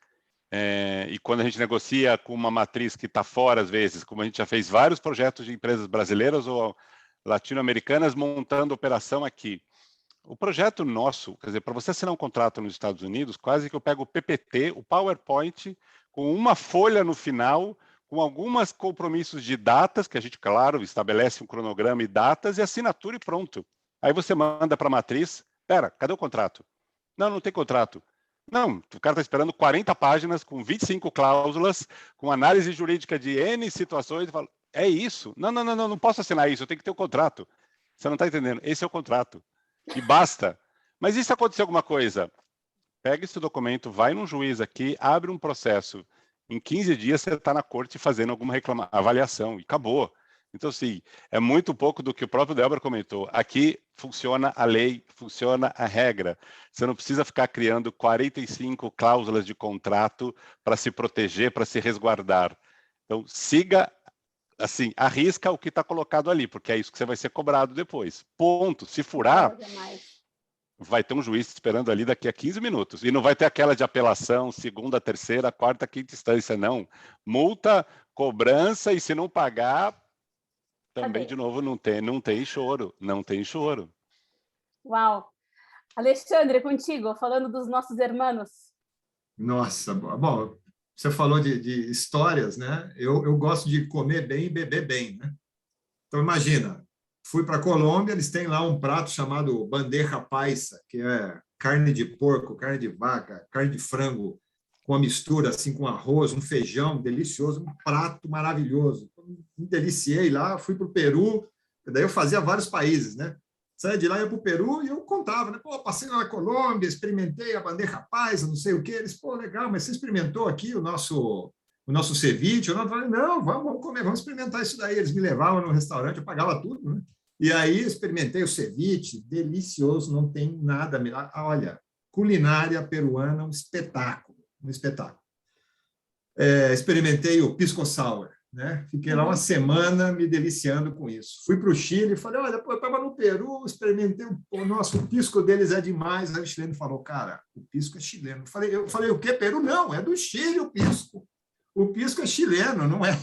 E quando a gente negocia com uma matriz que está fora, às vezes, como a gente já fez vários projetos de empresas brasileiras ou latino-americanas montando operação aqui. O projeto nosso, quer dizer, para você assinar um contrato nos Estados Unidos, quase que eu pego o PPT, o PowerPoint, com uma folha no final, com alguns compromissos de datas, que a gente, claro, estabelece um cronograma e datas, e assinatura e pronto. Aí você manda para a matriz, cadê o contrato? Não, não tem contrato. Não, o cara está esperando 40 páginas, com 25 cláusulas, com análise jurídica de N situações, e fala, é isso? Não posso assinar isso, eu tenho que ter o contrato. Você não está entendendo, esse é o contrato. E basta. Mas e se acontecer alguma coisa? Pega esse documento, vai num juiz aqui, abre um processo. Em 15 dias você está na corte fazendo alguma avaliação e acabou. Então, sim, é muito pouco do que o próprio Débora comentou. Aqui funciona a lei, funciona a regra. Você não precisa ficar criando 45 cláusulas de contrato para se proteger, para se resguardar. Então, siga, assim, arrisca o que está colocado ali, porque é isso que você vai ser cobrado depois. Ponto. Se furar, vai ter um juiz esperando ali daqui a 15 minutos. E não vai ter aquela de apelação, segunda, terceira, quarta, quinta instância, não. Multa, cobrança, e se não pagar, também, de novo, não tem choro. Não tem choro. Uau! Alexandre, contigo, falando dos nossos irmãos. Nossa, bom, você falou de histórias, né? Eu gosto de comer bem e beber bem, né? Então, imagina, fui para a Colômbia, eles têm lá um prato chamado bandeja paisa, que é carne de porco, carne de vaca, carne de frango, com uma mistura assim com arroz, um feijão delicioso, um prato maravilhoso. Me deliciei lá, fui para o Peru, daí eu fazia vários países, né? Saía de lá, ia para o Peru e eu contava, né? Pô, passei lá na Colômbia, experimentei a bandeja paisa, não sei o quê. Eles, pô, legal, mas você experimentou aqui o nosso ceviche? Eu não falei, não, vamos comer, vamos experimentar isso daí. Eles me levavam no restaurante, eu pagava tudo, né? E aí experimentei o ceviche, delicioso, não tem nada. Olha, culinária peruana, um espetáculo, um espetáculo. Experimentei o pisco sour, né? Fiquei lá uma semana me deliciando com isso. Fui para o Chile e falei, olha, pô, eu estava no Peru, experimentei, o pisco deles é demais. Aí o chileno falou, cara, o pisco é chileno. Eu falei, o quê? Peru? Não, é do Chile o pisco. O pisco é chileno, não é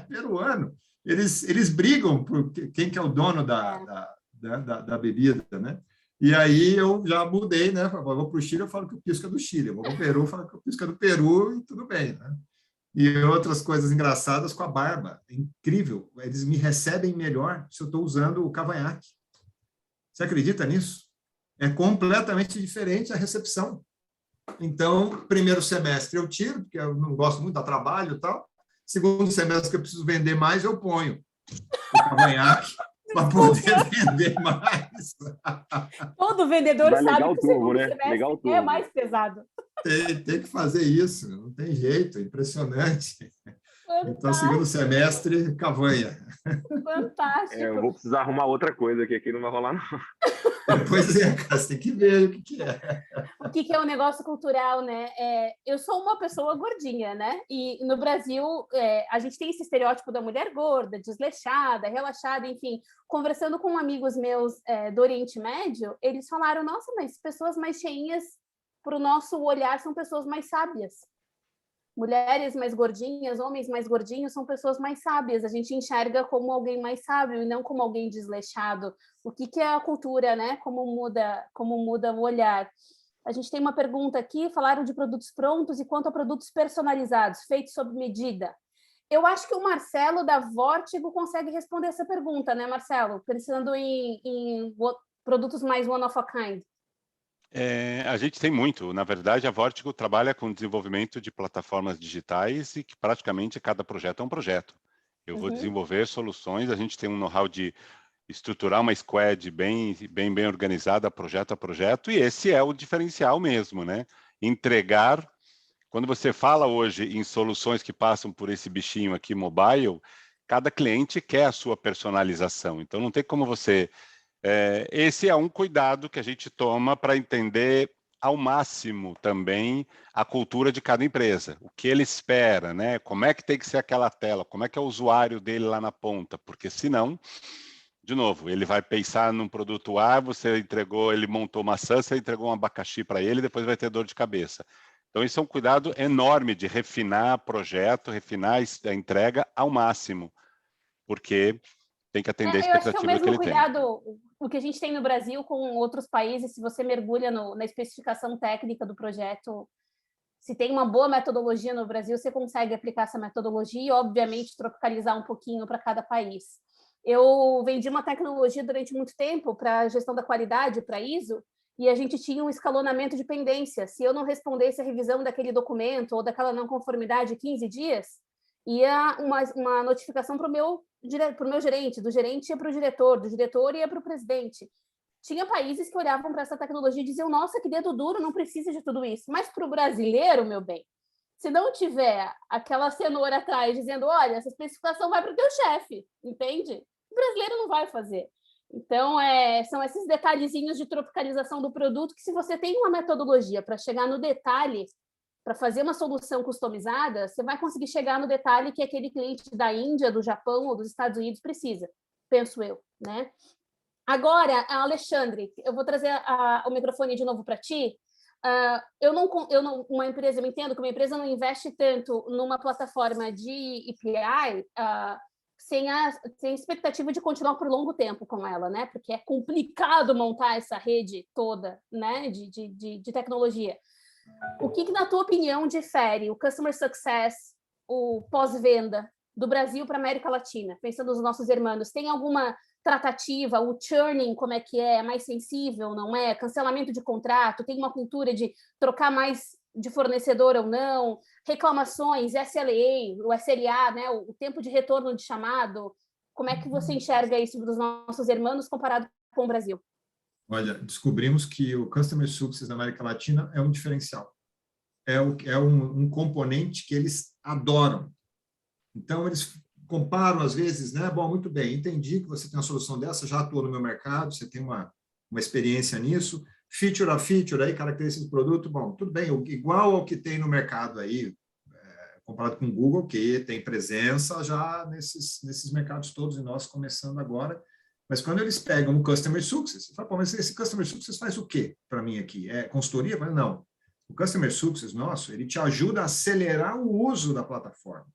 peruano. Eles brigam por quem que é o dono da bebida, né? E aí eu já mudei, né? Eu vou para o Chile, eu falo que o pisco é do Chile. Eu vou para o Peru, eu falo que o pisco é do Peru e tudo bem, né? E outras coisas engraçadas com a barba. É incrível. Eles me recebem melhor se eu estou usando o cavanhaque. Você acredita nisso? É completamente diferente a recepção. Então, primeiro semestre eu tiro, porque eu não gosto muito, dá trabalho e tal. Segundo semestre que eu preciso vender mais, eu ponho o cavanhaque para poder vender mais. Todo vendedor sabe que o segundo semestre legal é mais pesado. Tem que fazer isso, não tem jeito, impressionante. Fantástico. Então, segundo semestre, cavanha. Fantástico. Eu vou precisar arrumar outra coisa, que aqui não vai rolar, não. Pois é, cara, você tem que ver o que é. O que é um negócio cultural, né? Eu sou uma pessoa gordinha, né? E no Brasil, a gente tem esse estereótipo da mulher gorda, desleixada, relaxada, enfim. Conversando com amigos meus do Oriente Médio, eles falaram, nossa, mas pessoas mais cheinhas, para o nosso olhar, são pessoas mais sábias. Mulheres mais gordinhas, homens mais gordinhos são pessoas mais sábias. A gente enxerga como alguém mais sábio e não como alguém desleixado. O que é a cultura, né? Como muda o olhar. A gente tem uma pergunta aqui, falaram de produtos prontos e quanto a produtos personalizados, feitos sob medida. Eu acho que o Marcelo, da Vortigo, consegue responder essa pergunta, né, Marcelo? Pensando em produtos mais one of a kind. A gente tem muito. Na verdade, a Vortigo trabalha com desenvolvimento de plataformas digitais e que praticamente cada projeto é um projeto. Eu vou desenvolver soluções, a gente tem um know-how de estruturar uma squad bem organizada, projeto a projeto, e esse é o diferencial mesmo, né? Entregar, quando você fala hoje em soluções que passam por esse bichinho aqui mobile, cada cliente quer a sua personalização, então não tem como você... esse é um cuidado que a gente toma para entender ao máximo também a cultura de cada empresa, o que ele espera, né? Como é que tem que ser aquela tela, como é que é o usuário dele lá na ponta, porque senão... De novo, ele vai pensar num produto A, ele montou maçã, você entregou um abacaxi para ele, depois vai ter dor de cabeça. Então, isso é um cuidado enorme de refinar projeto, refinar a entrega ao máximo, porque tem que atender a Eu acho que é o expectativa que mesmo ele tem. cuidado o que a gente tem no Brasil com outros países. Se você mergulha na especificação técnica do projeto, se tem uma boa metodologia no Brasil, você consegue aplicar essa metodologia e, obviamente, tropicalizar um pouquinho para cada país. Eu vendi uma tecnologia durante muito tempo para a gestão da qualidade, para ISO, e a gente tinha um escalonamento de pendência. Se eu não respondesse a revisão daquele documento ou daquela não conformidade em 15 dias, ia uma notificação para o meu gerente, do gerente ia para o diretor, do diretor ia para o presidente. Tinha países que olhavam para essa tecnologia e diziam, nossa, que dedo duro, não precisa de tudo isso. Mas para o brasileiro, meu bem, se não tiver aquela cenoura atrás dizendo, olha, essa especificação vai para o teu chefe, entende? O brasileiro não vai fazer. Então, são esses detalhezinhos de tropicalização do produto que, se você tem uma metodologia para chegar no detalhe, para fazer uma solução customizada, você vai conseguir chegar no detalhe que aquele cliente da Índia, do Japão ou dos Estados Unidos precisa, penso eu, né? Agora, Alexandre, eu vou trazer o microfone de novo para ti. Uma empresa, eu entendo que uma empresa não investe tanto numa plataforma de API sem expectativa de continuar por longo tempo com ela, né? Porque é complicado montar essa rede toda, né, de tecnologia. O que, na tua opinião, difere o Customer Success, o pós-venda, do Brasil para a América Latina? Pensando nos nossos irmãos, tem alguma tratativa, o churning, como é que é mais sensível, não é? Cancelamento de contrato, tem uma cultura de trocar mais de fornecedor ou não, reclamações, SLA, o SLA, né? O tempo de retorno de chamado, como é que você enxerga isso dos nossos irmãos comparado com o Brasil? Olha, descobrimos que o Customer Success na América Latina é um diferencial. É um componente que eles adoram. Então, eles comparam, às vezes, né? Bom, muito bem, entendi que você tem uma solução dessa, já atuou no meu mercado, você tem uma experiência nisso, feature a feature, aí, características do produto, bom, tudo bem, igual ao que tem no mercado aí, comparado com o Google, que tem presença já nesses mercados todos, e nós começando agora. Mas quando eles pegam o Customer Success, você fala, pô, mas esse Customer Success faz o quê para mim aqui? É consultoria? Mas não. O Customer Success nosso, ele te ajuda a acelerar o uso da plataforma.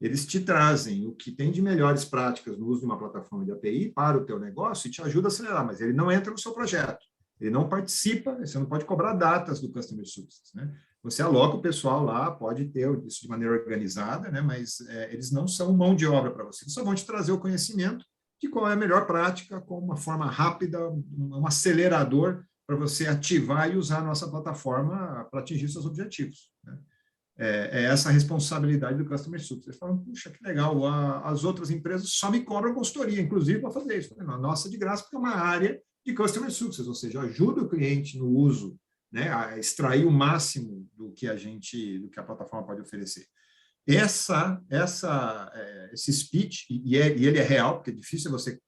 Eles te trazem o que tem de melhores práticas no uso de uma plataforma de API para o teu negócio e te ajuda a acelerar, mas ele não entra no seu projeto. Ele não participa, você não pode cobrar datas do Customer Success, né? Você aloca o pessoal lá, pode ter isso de maneira organizada, né? Mas eles não são mão de obra para você, eles só vão te trazer o conhecimento de qual é a melhor prática, com uma forma rápida, um acelerador para você ativar e usar a nossa plataforma para atingir seus objetivos, né? É essa a responsabilidade do Customer Success. Eles falam, puxa, que legal, as outras empresas só me cobram consultoria, inclusive, para fazer isso. A nossa de graça, porque é uma área de Customer Success, ou seja, ajuda o cliente no uso, né, a extrair o máximo do que a plataforma pode oferecer. Esse speech, e ele é real, porque é difícil você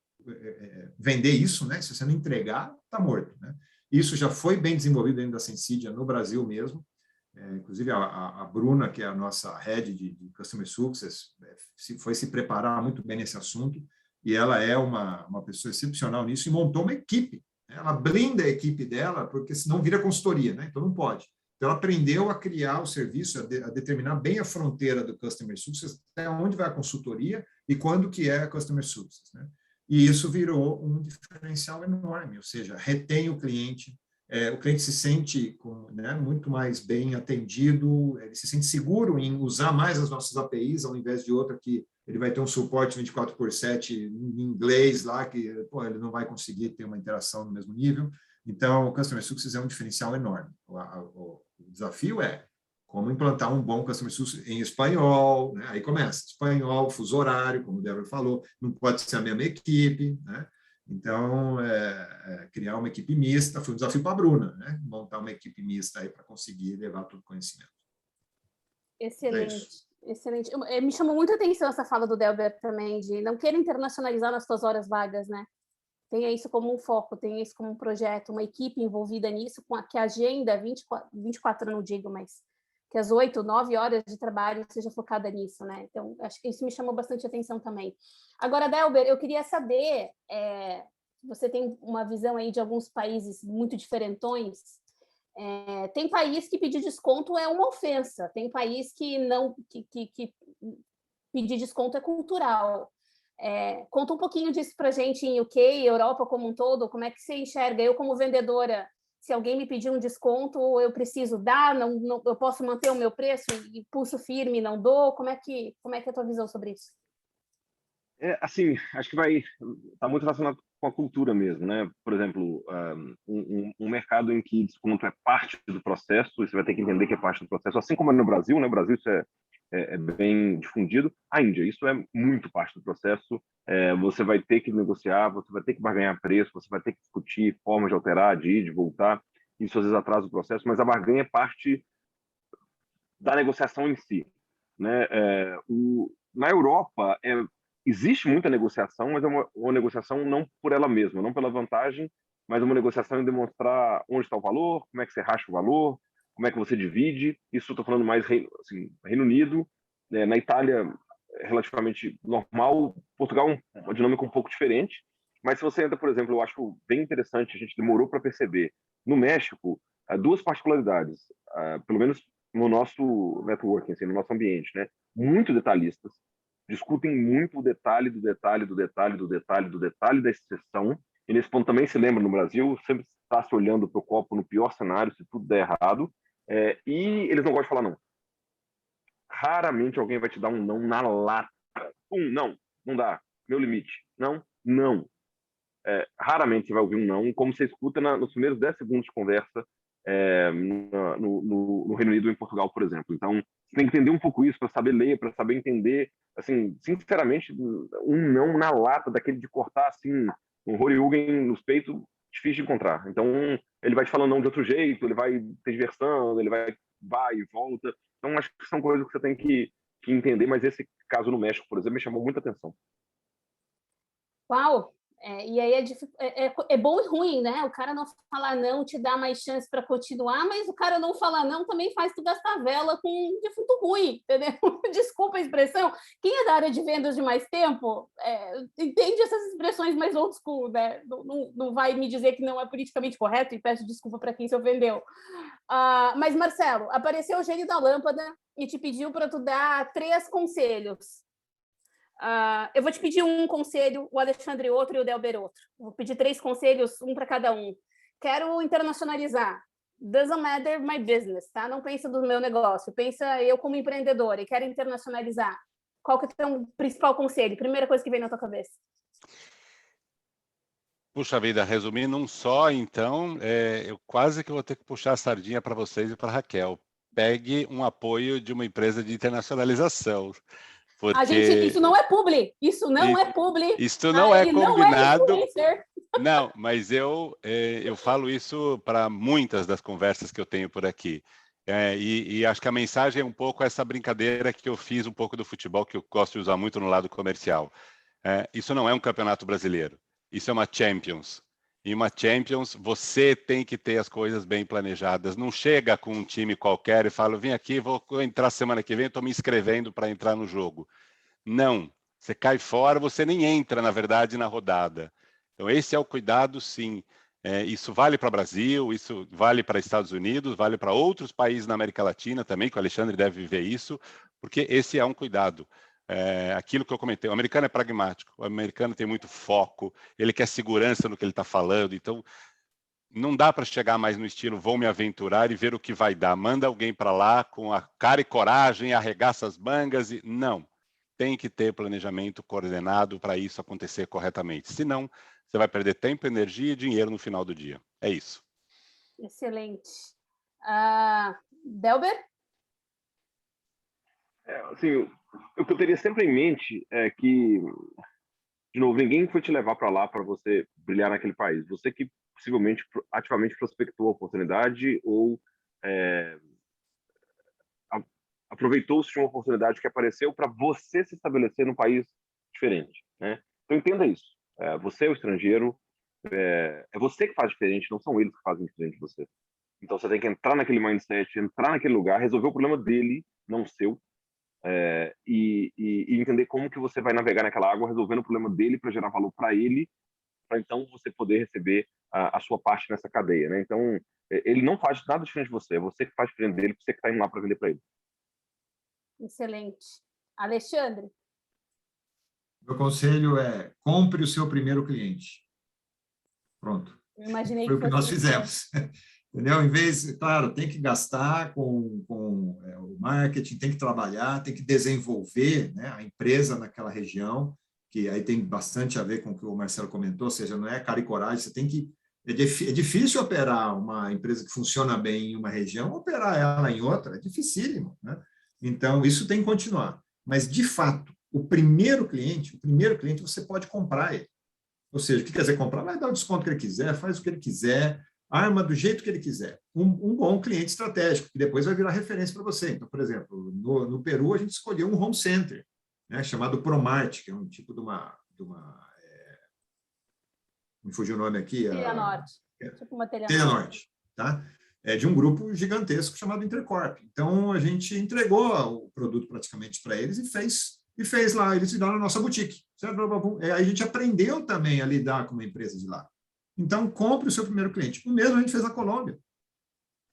vender isso, né? Se você não entregar, está morto, né? Isso já foi bem desenvolvido dentro da Sensidia no Brasil mesmo. Inclusive, a Bruna, que é a nossa head de Customer Success, foi se preparar muito bem nesse assunto, e ela é uma pessoa excepcional nisso, e montou uma equipe. Ela blinda a equipe dela, porque senão vira consultoria, né? Então não pode. Então ela aprendeu a criar o serviço, a determinar bem a fronteira do Customer Success, até onde vai a consultoria e quando que é a Customer Success, né? E isso virou um diferencial enorme, ou seja, retém o cliente se sente muito mais bem atendido, ele se sente seguro em usar mais as nossas APIs, ao invés de outra que ele vai ter um suporte 24/7 em inglês lá, que ele não vai conseguir ter uma interação no mesmo nível. Então, o Customer Success é um diferencial enorme. O desafio é como implantar um bom Customer Success em espanhol, né? Aí começa, espanhol, fuso horário, como o Débora falou, não pode ser a mesma equipe, né? Então, criar uma equipe mista foi um desafio para a Bruna, né? Montar uma equipe mista aí para conseguir levar todo o conhecimento. Excelente, excelente. Me chamou muita atenção essa fala do Delber também, de não querer internacionalizar nas suas horas vagas, né? Tenha isso como um foco, tenha isso como um projeto, uma equipe envolvida nisso, que a agenda, 24 eu não digo, mas que as 8, 9 horas de trabalho seja focada nisso, né? Então, acho que isso me chamou bastante atenção também. Agora, Delber, eu queria saber, você tem uma visão aí de alguns países muito diferentões, Tem país que pedir desconto é uma ofensa, tem país que não que pedir desconto é cultural. Conta um pouquinho disso para a gente em UK, Europa como um todo, como é que você enxerga? Eu, como vendedora, se alguém me pedir um desconto, eu preciso dar, não, eu posso manter o meu preço e pulso firme e não dou? Como é que é a tua visão sobre isso? Assim, acho que tá muito relacionado com a cultura mesmo, né? Por exemplo, um mercado em que desconto é parte do processo, você vai ter que entender que é parte do processo, assim como é no Brasil, né? No Brasil isso é bem difundido. A Índia, isso é muito parte do processo. Você vai ter que negociar, você vai ter que barganhar preço, você vai ter que discutir formas de alterar, de ir, de voltar. Isso às vezes atrasa o processo, mas a barganha é parte da negociação em si, né? Na Europa, existe muita negociação, mas é uma negociação não por ela mesma, não pela vantagem, mas uma negociação em demonstrar onde está o valor, como é que você racha o valor, como é que você divide. Isso estou falando mais assim, Reino Unido, né? Na Itália, relativamente normal. Portugal, uma dinâmica um pouco diferente. Mas se você entra, por exemplo, eu acho bem interessante, a gente demorou para perceber. No México, duas particularidades, pelo menos no nosso networking, assim, no nosso ambiente, né? Muito detalhistas, discutem muito o detalhe do detalhe do detalhe do detalhe do detalhe da exceção. E nesse ponto também se lembra, no Brasil, sempre está se olhando para o copo no pior cenário, se tudo der errado. E eles não gostam de falar não. Raramente alguém vai te dar um não na lata. Não, não dá. Meu limite. Não, não. Raramente você vai ouvir um não, como você escuta nos primeiros 10 segundos de conversa no Reino Unido ou em Portugal, por exemplo. Então, você tem que entender um pouco isso para saber ler, para saber entender. Assim, sinceramente, um não na lata, daquele de cortar assim, um Horyugen nos peitos, difícil de encontrar. Então, ele vai te falando não de outro jeito, ele vai ter diversão, ele vai e volta. Então, acho que são coisas que você tem que entender, mas esse caso no México, por exemplo, me chamou muita atenção. Uau! E aí é bom e ruim, né? O cara não falar não te dá mais chance para continuar, mas o cara não falar não também faz tu gastar vela com um defunto ruim, entendeu? Desculpa a expressão. Quem é da área de vendas de mais tempo entende essas expressões mais old school, né? Não vai me dizer que não é politicamente correto e peço desculpa para quem se ofendeu. Mas, Marcelo, apareceu o gênio da lâmpada e te pediu para tu dar 3 conselhos. Eu vou te pedir um conselho, o Alexandre outro e o Delber outro. Vou pedir 3 conselhos, um para cada um. Quero internacionalizar. Doesn't matter my business, tá? Não pensa do meu negócio, pensa eu como empreendedora e quero internacionalizar. Qual que é o teu principal conselho? Primeira coisa que vem na tua cabeça. Puxa vida, resumindo um só, então, eu quase que vou ter que puxar a sardinha para vocês e para a Raquel. Pegue um apoio de uma empresa de internacionalização. Porque... isso não é publi, isso não é publi. Isso não é combinado. Não é influencer. Não, mas eu falo isso para muitas das conversas que eu tenho por aqui. E acho que a mensagem é um pouco essa brincadeira que eu fiz um pouco do futebol, que eu gosto de usar muito no lado comercial. Isso não é um campeonato brasileiro, isso é uma Champions. E uma Champions, você tem que ter as coisas bem planejadas. Não chega com um time qualquer e fala, vim aqui, vou entrar semana que vem, estou me inscrevendo para entrar no jogo. Não, você cai fora, você nem entra, na verdade, na rodada. Então, esse é o cuidado, sim. Isso vale para o Brasil, isso vale para Estados Unidos, vale para outros países na América Latina também, que o Alexandre deve viver isso, porque esse é um cuidado. Aquilo que eu comentei, o americano é pragmático, o americano tem muito foco, ele quer segurança no que ele está falando, então não dá para chegar mais no estilo vou me aventurar e ver o que vai dar. Manda alguém para lá com a cara e coragem, arregaça as mangas e... Não, tem que ter planejamento coordenado para isso acontecer corretamente. Senão, você vai perder tempo, energia e dinheiro no final do dia. É isso. Excelente. Delber? Assim, o que eu teria sempre em mente é que, de novo, ninguém foi te levar para lá para você brilhar naquele país. Você que possivelmente ativamente prospectou a oportunidade ou aproveitou-se de uma oportunidade que apareceu para você se estabelecer num país diferente, né? Então entenda isso. Você é o estrangeiro, é você que faz diferente, não são eles que fazem diferente de você. Então você tem que entrar naquele mindset, entrar naquele lugar, resolver o problema dele, não o seu. E entender como que você vai navegar naquela água, resolvendo o problema dele para gerar valor para ele, para então você poder receber a sua parte nessa cadeia, né? Então, ele não faz nada diferente de você, é você que faz diferente dele, você que está indo lá para vender para ele. Excelente. Alexandre? Meu conselho é: compre o seu primeiro cliente. Pronto. Eu imaginei Foi o que nós isso. fizemos. Entendeu? Em vez, claro, tem que gastar com o marketing, tem que trabalhar, tem que desenvolver, né, a empresa naquela região, que aí tem bastante a ver com o que o Marcelo comentou, ou seja, não é cara e coragem, você tem que... É difícil operar uma empresa que funciona bem em uma região, operar ela em outra, é dificílimo, né? Então, isso tem que continuar. Mas, de fato, o primeiro cliente você pode comprar ele. Ou seja, o que quer dizer comprar? Vai dar o desconto que ele quiser, faz o que ele quiser, arma do jeito que ele quiser. Um bom cliente estratégico, que depois vai virar referência para você. Então, por exemplo, no Peru, a gente escolheu um home center, né, chamado Promart, que é um tipo de uma me fugiu o nome aqui. Telha Norte. Tipo uma Telha Norte, tá? É de um grupo gigantesco chamado Intercorp. Então, a gente entregou o produto praticamente para eles e fez lá, eles viraram a nossa boutique. Certo? Aí a gente aprendeu também a lidar com uma empresa de lá. Então, compre o seu primeiro cliente. O mesmo a gente fez na Colômbia.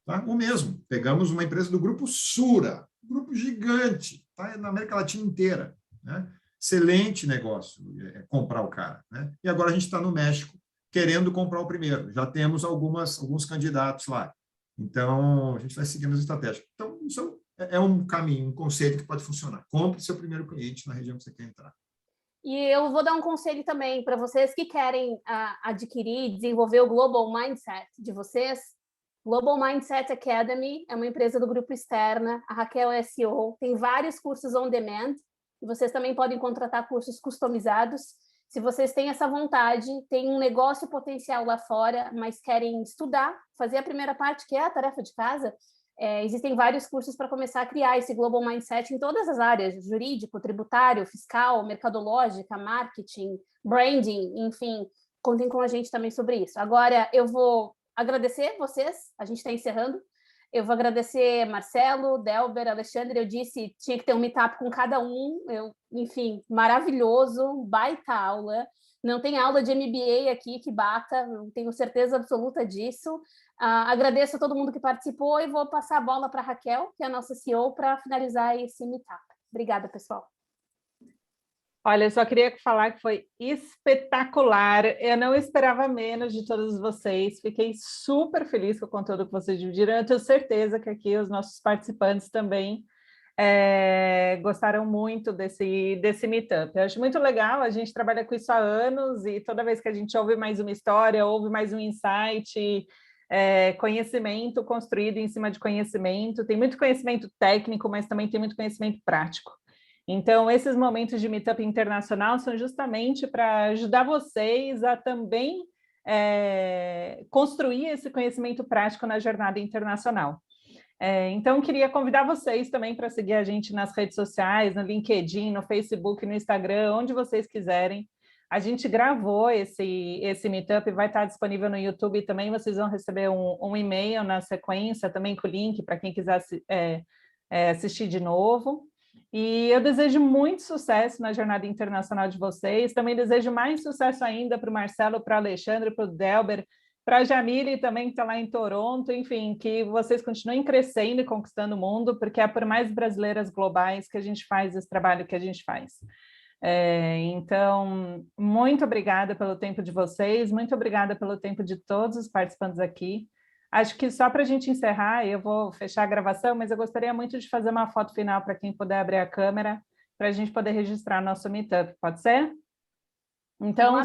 Tá? O mesmo. Pegamos uma empresa do grupo Sura, um grupo gigante, tá? Na América Latina inteira. Né? Excelente negócio comprar o cara. Né? E agora a gente está no México querendo comprar o primeiro. Já temos alguns candidatos lá. Então, a gente vai seguir a mesma estratégia. Então, isso é um caminho, um conceito que pode funcionar. Compre seu primeiro cliente na região que você quer entrar. E eu vou dar um conselho também para vocês que querem adquirir, desenvolver o Global Mindset de vocês. Global Mindset Academy é uma empresa do Grupo Externa, a Raquel é CEO, tem vários cursos on demand, e vocês também podem contratar cursos customizados. Se vocês têm essa vontade, têm um negócio potencial lá fora, mas querem estudar, fazer a primeira parte, que é a tarefa de casa, existem vários cursos para começar a criar esse Global Mindset em todas as áreas, jurídico, tributário, fiscal, mercadológica, marketing, branding, enfim, contem com a gente também sobre isso. Agora, eu vou agradecer vocês, a gente está encerrando, eu vou agradecer Marcelo, Delber, Alexandre, eu disse, tinha que ter um meetup com cada um, enfim, maravilhoso, baita aula, não tem aula de MBA aqui que bata, eu tenho certeza absoluta disso. Agradeço a todo mundo que participou e vou passar a bola para a Raquel, que é a nossa CEO, para finalizar esse meetup. Obrigada, pessoal. Olha, eu só queria falar que foi espetacular. Eu não esperava menos de todos vocês. Fiquei super feliz com o conteúdo que vocês dividiram. Eu tenho certeza que aqui os nossos participantes também gostaram muito desse meetup. Eu acho muito legal, a gente trabalha com isso há anos e toda vez que a gente ouve mais uma história, ouve mais um insight, conhecimento construído em cima de conhecimento, tem muito conhecimento técnico, mas também tem muito conhecimento prático. Então, esses momentos de meetup internacional são justamente para ajudar vocês a também construir esse conhecimento prático na jornada internacional. Então, queria convidar vocês também para seguir a gente nas redes sociais, no LinkedIn, no Facebook, no Instagram, onde vocês quiserem. A gente gravou esse meetup, vai estar disponível no YouTube também, vocês vão receber um e-mail na sequência, também com o link para quem quiser assistir de novo. E eu desejo muito sucesso na jornada internacional de vocês, também desejo mais sucesso ainda para o Marcelo, para o Alexandre, para o Delber, para a Jamile também, que está lá em Toronto, enfim, que vocês continuem crescendo e conquistando o mundo, porque é por mais brasileiras globais que a gente faz esse trabalho que a gente faz. Então, muito obrigada pelo tempo de vocês, muito obrigada pelo tempo de todos os participantes aqui. Acho que só para a gente encerrar, eu vou fechar a gravação, mas eu gostaria muito de fazer uma foto final para quem puder abrir a câmera, para a gente poder registrar nosso meetup, pode ser? Então,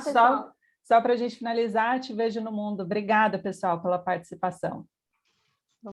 só para a gente finalizar, te vejo no mundo. Obrigada, pessoal, pela participação.